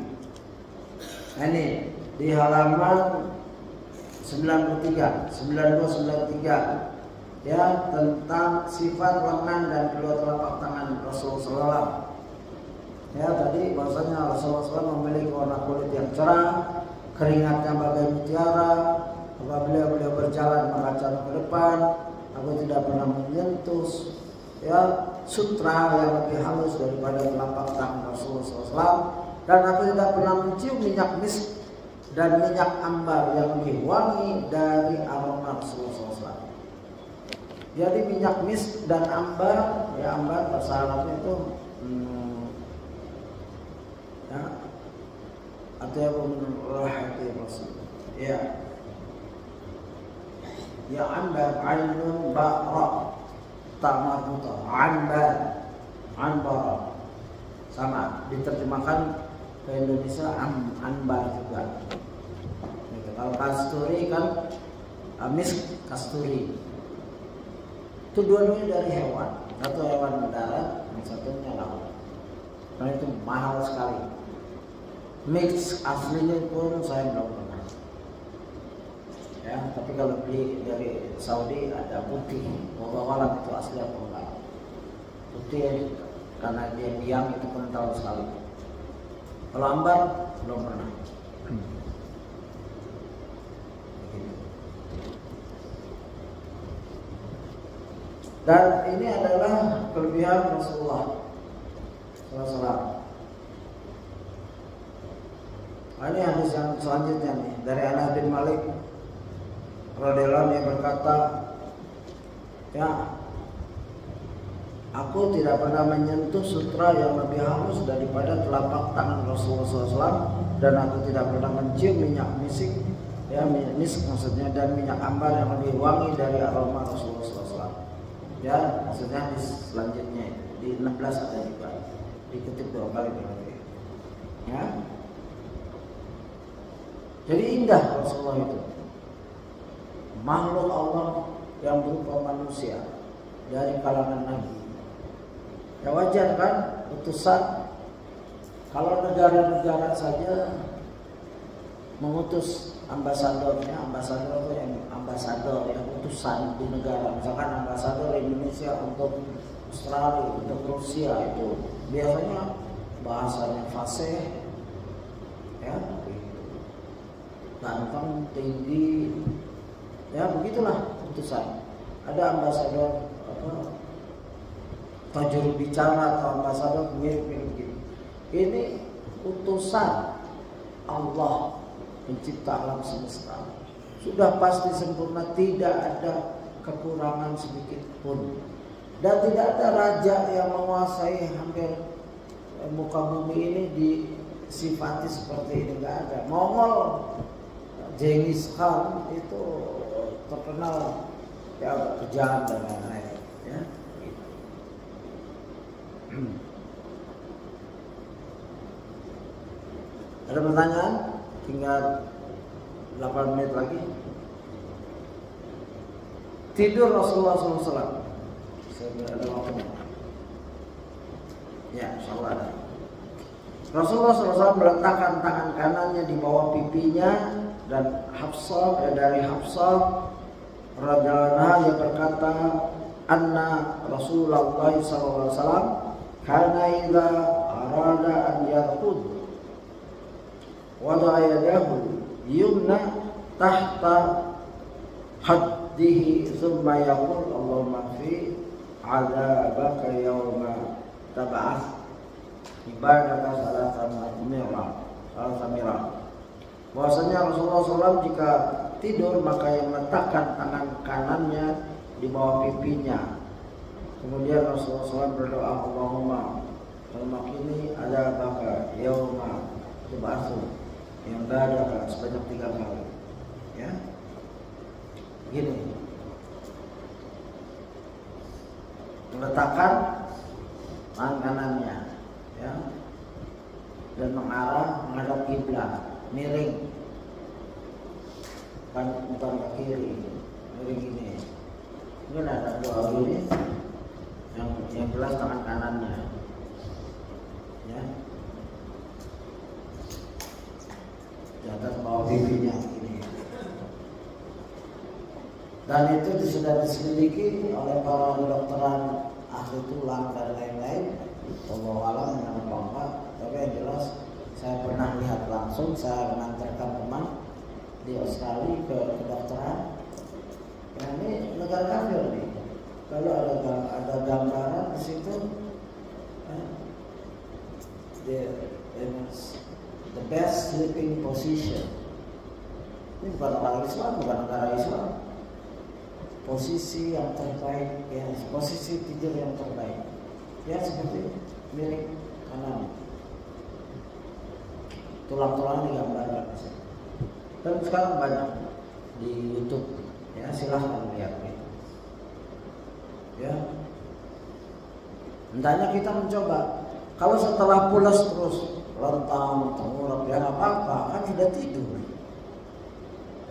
Nah, ini di halaman 9293 ya, tentang sifat lengan dan kedua telapak tangan Rasulullah SAW. Ya, tadi bahwasanya Rasulullah SAW memiliki warna kulit yang cerah, keringatnya bagai mutiara. Apabila beliau berjalan menghadap ke depan, aku tidak pernah menyentuh ya sutra yang lebih halus daripada telapak tangan Rasulullah SAW, dan aku tidak pernah mencium minyak misk dan minyak ambar yang lebih wangi dari aroma Rasulullah SAW. Jadi minyak misk dan ambar, ya ambar bahasa Arabnya itu ya atau rahati Rasul, ya. Ya ambar ainun ba'ra tamarbuta ambar sama diterjemahkan ke Indonesia ambar juga. Kalau kasturi kan misk kasturi. Itu dua-duanya dari hewan. Satu hewan darat, yang satunya laut. Karena itu mahal sekali. Mix aslinya pun saya belum pernah. Ya, tapi kalau beli dari Saudi ada putih, walau itu asli apa enggak? Putih karena dia biang itu kental sekali. Kalau ambar belum pernah. Dan ini adalah kelebihan Rasulullah SAW. Ini hadis yang selanjutnya nih dari Anas bin Malik radhiyallahu anhu yang berkata, ya, aku tidak pernah menyentuh sutra yang lebih halus daripada telapak tangan Rasulullah SAW, dan aku tidak pernah mencium minyak misik, ya misk maksudnya, dan minyak ambar yang lebih wangi dari aroma Rasulullah SAW. Ya, maksudnya di selanjutnya di 16 ada juga dikutip 2 kali berarti. Ya. Jadi indah Rasulullah itu. Makhluk Allah yang berupa manusia dari kalangan Nabi. Ya wajar kan utusan. Kalau negara-negara saja mengutus ambasadornya, ambasador itu yang ambasador yang utusan di negara. Misalkan ambasador Indonesia untuk Australia, untuk Rusia, itu biasanya bahasanya fasih, ya, ganteng, tinggi, ya begitulah utusan. Ada ambasador atau juru bicara atau ambasador mirip-mirip gitu. Ini utusan Allah pencipta alam semesta, sudah pasti sempurna, tidak ada kekurangan sedikit pun, dan tidak ada raja yang menguasai hampir muka bumi ini disifati seperti ini, nggak ada. Mongol Genghis Khan itu terkenal ya kejam dan lain-lain, ya. Ada pertanyaan? Tinggal 8 menit lagi. Tidur Rasulullah SAW. Saya ada waktunya. Ya, insyaallah ada. Rasulullah SAW meletakkan tangan kanannya di bawah pipinya, dan dari Hafsah radhiyallahu anha yang berkata, anna Rasulullah SAW kana idza arada an yarqud wada'a yadahu yumna tahta haddihi thumma yaqul Allahumma fi 'adzabaka yawma tab'ats ibadaka salasa mirah. Bahwasanya Rasulullah SAW jika tidur maka yang meletakkan tangan kanannya di bawah pipinya. Kemudian Rasulullah SAW berdoa, Allahumma al-makini adzabaka yawma tab'ats yang ada sebanyak 3 kali, ya. Gini, meletakkan tangan kanannya, ya, dan menghadap kiblat, miring, bukan ke kiri, miring gini. Mungkin ada 2 ini, yang jelas tangan kanannya, ya. Di atas bawah pipinya ini. Dan itu sudah diselidiki oleh para kedokteran ahli tulang dan lain-lain. Wallahu a'lam dengan apa, tapi yang jelas saya pernah lihat langsung, saya mengantarkan teman di Australia ke kedokteran. Nah, ini negara kafir nih. Kalau ada gambaran di situ, the best sleeping position. Ini bukan orang Islam, bukan negara Islam. Posisi yang terbaik, ya, posisi tidur yang terbaik. Ya seperti miring kanan. Tulang-tulang digambarkan. Dan sekarang banyak di YouTube, ya silahkan lihat. Ya. Hendaknya kita mencoba. Kalau setelah pulas terus rentang, tengurap, ya nggak apa-apa, kan sudah tidur.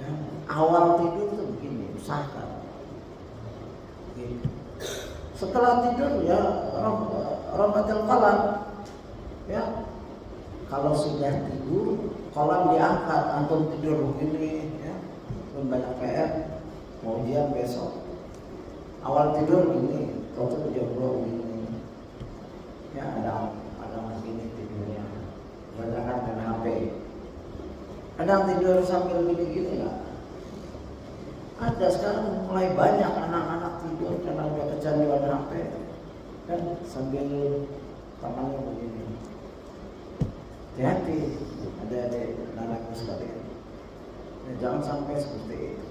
Ya, awal tidur itu begini, usahakan. Gitu. Setelah tidur ya rompatil kolam, ya. Kalau sudah tidur, kolam diangkat, antum tidur begini, ya. Belum banyak PR, mau ujian besok. Awal tidur begini, kalau jam 2 begini. Ya ada begini tidurnya, kebanyakan main HP. Ada yang tidur sambil gini-gini nggak? Ada sekarang mulai banyak anak-anak tidur karena udah kecanduan HP kan sambil tangannya begini. Hati-hati, ada anakku seperti itu. Ya, jangan sampai seperti itu.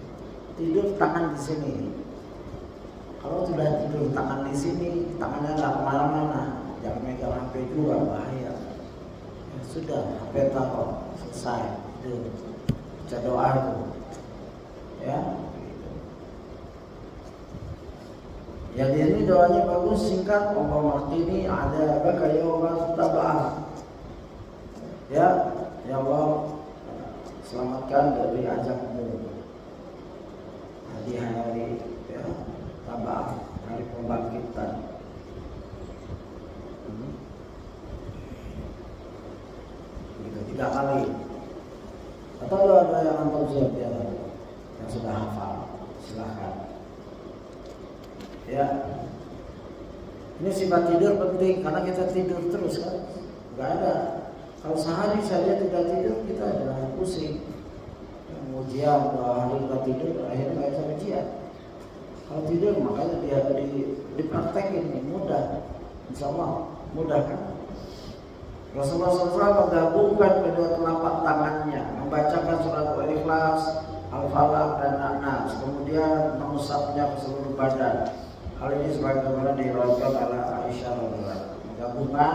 Tidur tangan di sini. Kalau sudah tidur tangan di sini, tangannya nggak kemana-mana. Jangan megang HP juga, bahaya. Ya, sudah, HP taruh, selesai. Itu baca doa itu, ya. Jadi ini doanya bagus, singkat. Allahumma qini adzabaka yauma tab'ats. Ya Allah, selamatkan dari azabmu di hari ya tab'ats, hari pembangkitan. Gitu 3 kali. Atau ada yang antum siap ya, yang sudah hafal, silahkan. Ya, ini sifat tidur penting karena kita tidur terus kan, nggak ada. Kalau sehari saja tidak tidur kita ada pusing. Ujian 2 hari nggak tidur, akhirnya nggak bisa ujian. Kalau tidur makanya dia dipraktekin nih, mudah, insya Allah mudah kan. Rasulullah SAW menggabungkan kedua telapak tangannya, membacakan surat Al-Ikhlas, Al-Falaq dan An-Nas, kemudian mengusapnya ke seluruh badan. Hal ini sebagaimana diriwayatkan oleh Aisyah radhiyallahu anha. Menggabungkan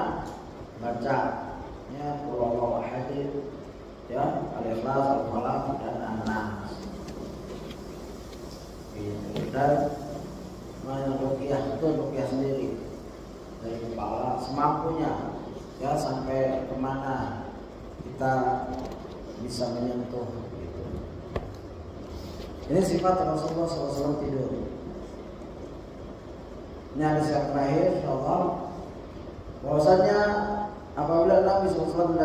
bacanya Qul huwallahu ahad, ya, Al-Ikhlas, Al-Falaq dan An-Nas. Dan ruqyah itu ruqyah sendiri dari kepala semampunya. Ya sampai kemana kita bisa menyentuh gitu. Ini sifat Rasulullah SAW tidur. Ini hadis yang terakhir, insyaallah, bahwasanya apabila Nabi SAW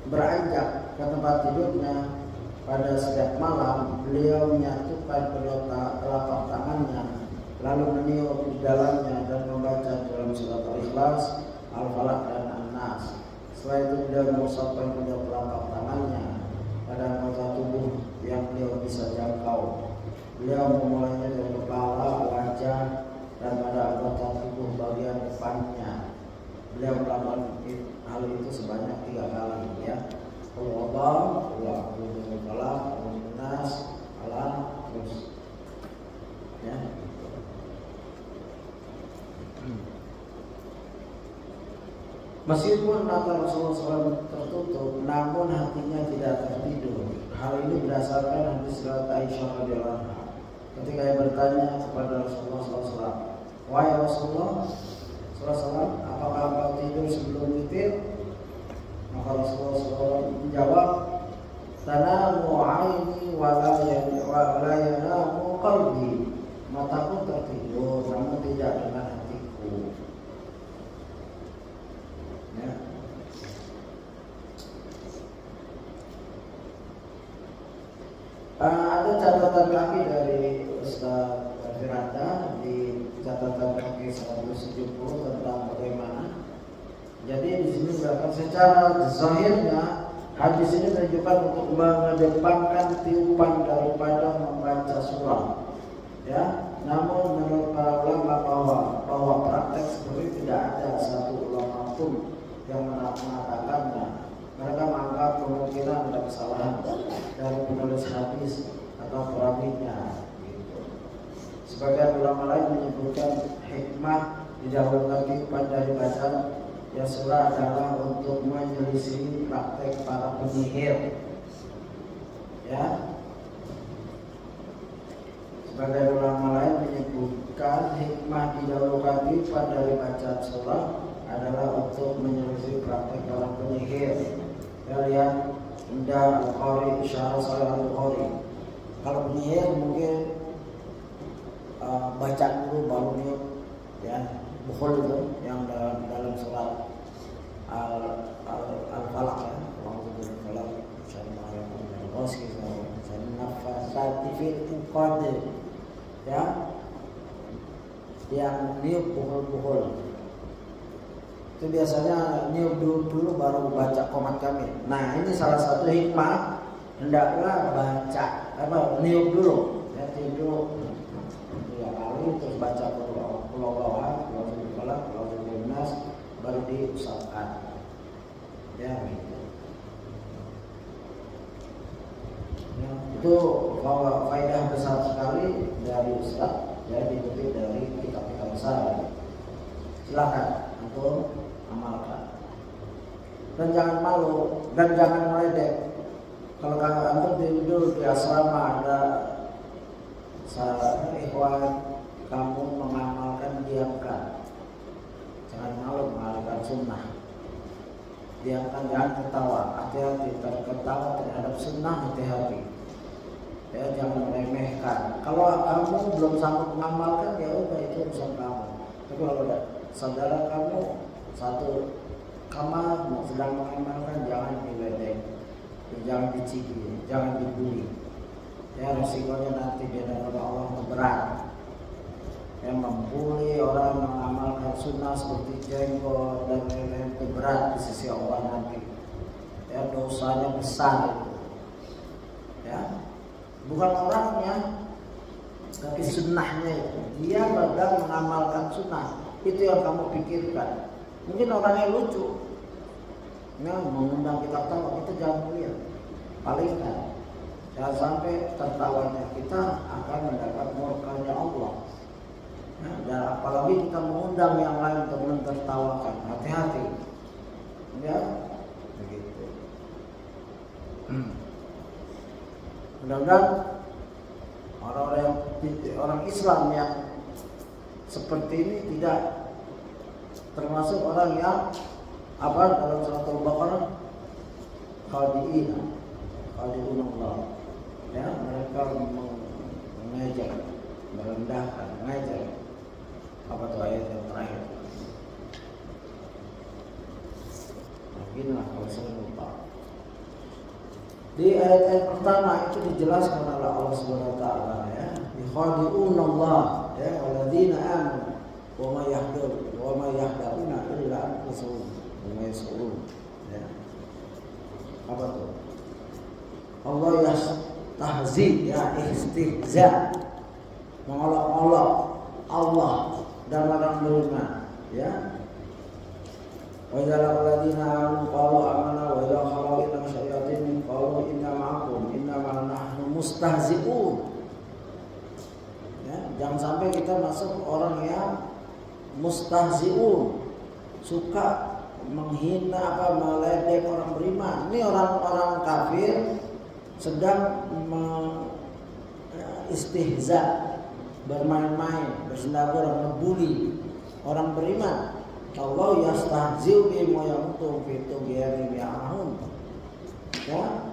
beranjak ke tempat tidurnya pada setiap malam, beliau menyatukan kedua telapak tangannya, lalu meniup di dalamnya dan membaca dalam surat Al-Ikhlas, Al-Falaq dan An-Nas. Setelah itu beliau mengusapkan kedua telapak tangannya pada anggota tubuh yang beliau bisa jangkau. Beliau memulainya dari kepala, wajah, dan pada anggota tubuh bagian depannya. Beliau melakukan hal itu sebanyak 3 kali, ya. Allah, Nas, Allah, terus, ya. Meskipun mata Rasulullah SAW tertutup, namun hatinya tidak tertidur. Hal ini berdasarkan hadis riwayat Aisyah radhiyallahu anha. Ketika ia bertanya kepada Rasulullah SAW, "Wahai Rasulullah SAW, apakah engkau tidur sebelum witir?" Maka Rasulullah SAW menjawab, "Tanamu aini wa la yanamu qalbi." Mataku tertidur, namun tidak dengan hatiku. Ya. Ada catatan kaki dari Ustaz Firanda di catatan kaki 170 tentang bagaimana. Jadi di sini berkata secara zahirnya hadis ini menunjukkan untuk mengedepankan tiupan daripada membaca surah. Ya, namun menurut para ulama bahwa praktek seperti tidak ada satu ulama pun yang mengatakannya. Mereka menganggap kemungkinan ada kesalahan dari penulis hadis atau perawinya. Gitu. Sebagian ulama lain menyebutkan hikmah didahulukan tiupan dari bacaan ya surah adalah untuk menyelisih praktek para penyihir. Ya. Sebagian ulama lain menyebutkan hikmah didahulukan tiupan dari bacaan surah adalah untuk menyelisih praktek para penyihir. Kita lihat Indah Al-Qari, Syarah Sahih Al-Qari. Kalau penyihir mungkin baca dulu baru niup, ya, bukhul itu yang dalam surat Al-Falaq, ya. Ya, yang niup bukhul-bukhul. Itu biasanya niup dulu baru baca qomat kamil. Nah, ini salah satu hikmah, hendaklah baca niup dulu, ya niup dulu 3 kali, terus baca pulau bawah, pulau nas, baru diusapkan. Ya gitu. Ya, itu faedah besar sekali dari Ustaz, ya dikutip dari kitab-kitab besar. Silakan untuk amalkan. Dan jangan malu dan jangan meledek. Kalau antum tidur di asrama ada ikhwan kamu mengamalkan, diamkan. Jangan malu mengamalkan sunnah. Diamkan, jangan ketawa. Hati-hati terketawa terhadap sunnah, hati-hati. Ya, jangan meremehkan. Kalau kamu belum sanggup mengamalkan, ya udah itu urusan kamu. Tapi kalau ada saudara kamu satu kamar sedang mengamalkan, jangan diledek, jangan dicibir, jangan dibully. Ya, resikonya nanti di hadapan Allah berat. Yang membuli orang mengamalkan sunnah seperti jenggot dan lain-lain itu berat di sisi Allah nanti. Ya, dosanya besar. Ya, bukan orangnya, tapi sunnahnya itu. Dia bakal mengamalkan sunnah. Itu yang kamu pikirkan. Mungkin orangnya lucu, ya, mengundang kita tawa, kita jangan lihat. Palingkan, jangan sampai tertawanya kita akan mendapat murkanya Allah. Ya, dan apalagi kita mengundang yang lain untuk mentertawakan, hati-hati. Ya, begitu. Mudah-mudahan orang Islam yang seperti ini tidak termasuk orang yang dalam surat Al-Baqarah khadi'in Allah, ya, mereka mengejek, merendahkan, mengejek. Apa tuh ayat yang terakhir? Beginilah kalau saya lupa. Di ayat pertama itu dijelaskan oleh Allah Subhanahu wa taala, ya. Khadi'un Allah, ya, walladzina amanu wa ma yahduruna illa anfusahum wa ma yashurun. Ya. Apa tuh? Allah yastahzi, ya, istihza, mengolok-olok Allah dan orang beriman, ya. Wa jalal ladzina amanu qalu amanna wa idza khalu ila syayatin qalu inna ma'akum innama nahnu mustahzi'un. Ya, jangan sampai kita masuk orang yang mustahzi'un, suka menghina meledek orang beriman. Ini orang-orang kafir sedang istihza, bermain-main, bersendagura, membuli orang beriman. Allah yastahzi'u bihim wa yamuttu fi tughyanihim ya'mahun. Ya,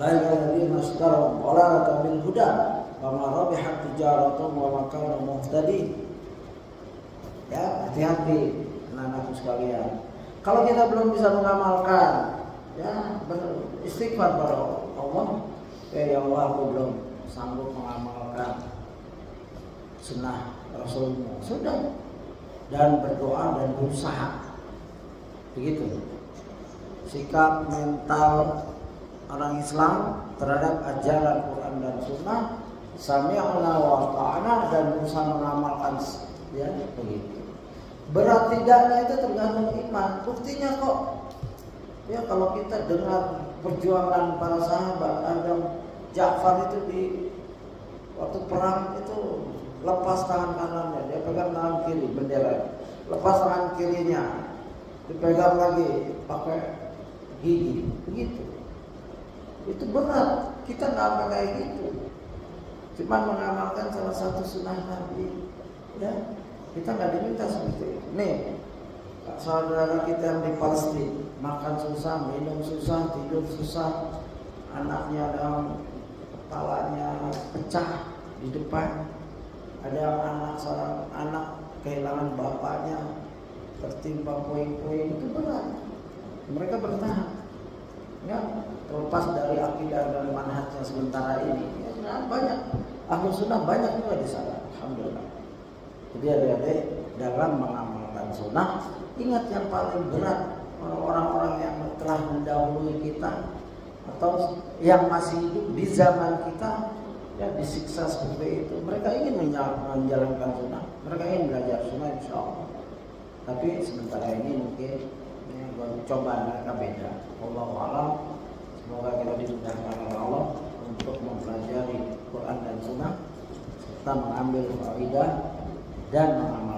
la yaladina ashtaraw qalalata bil huda wa ma rabihat tijaratuhum wa ma kanu muhtadin. Ya, hati-hati anak-anakku sekalian. Kalau kita belum bisa mengamalkan, ya, beristighfar pada Allah. Ya Allah, aku belum sanggup mengamalkan sunnah Rasulmu. Sudah, dan berdoa dan berusaha. Begitu sikap mental orang Islam terhadap ajaran Quran dan Sunnah, sami'na wa ta'ana, dan berusaha mengamalkan, ya, begitu. Berat tidaknya itu tergantung iman. Buktinya kok, ya, kalau kita dengar perjuangan para sahabat, Adam Ja'far itu di waktu perang itu lepas tangan kanannya, dia pegang tangan kiri bendera, lepas tangan kirinya, dipegang lagi pakai gigi, begitu. Itu berat. Kita nggak pakai kayak gitu, cuma mengamalkan salah satu sunnah Nabi. Ya, kita nggak diminta seperti itu. Nih, saudara kita yang di Palestina, makan susah, minum susah, tidur susah, anaknya dalam kepalanya pecah di depan. Ada seorang anak kehilangan bapaknya, tertimpa puing-puing, itu berat. Mereka bertahan, ya, terlepas dari akidah dan manhajnya sementara ini. Ya, banyak ahlu sunnah, banyak juga di sana, alhamdulillah. Jadi adik-adik dalam mengamalkan sunnah, Ingat yang paling berat, orang-orang yang telah mendahului kita atau yang masih hidup di zaman kita, ya disiksa seperti itu. Mereka ingin menjalankan sunnah, mereka ingin belajar sunnah insya Allah. Tapi sementara ini mungkin cobaan mereka beda. Wallahu a'lam. Semoga kita dimudahkan oleh Allah untuk mempelajari Quran dan Sunnah serta mengambil faidah dan mengamalkan.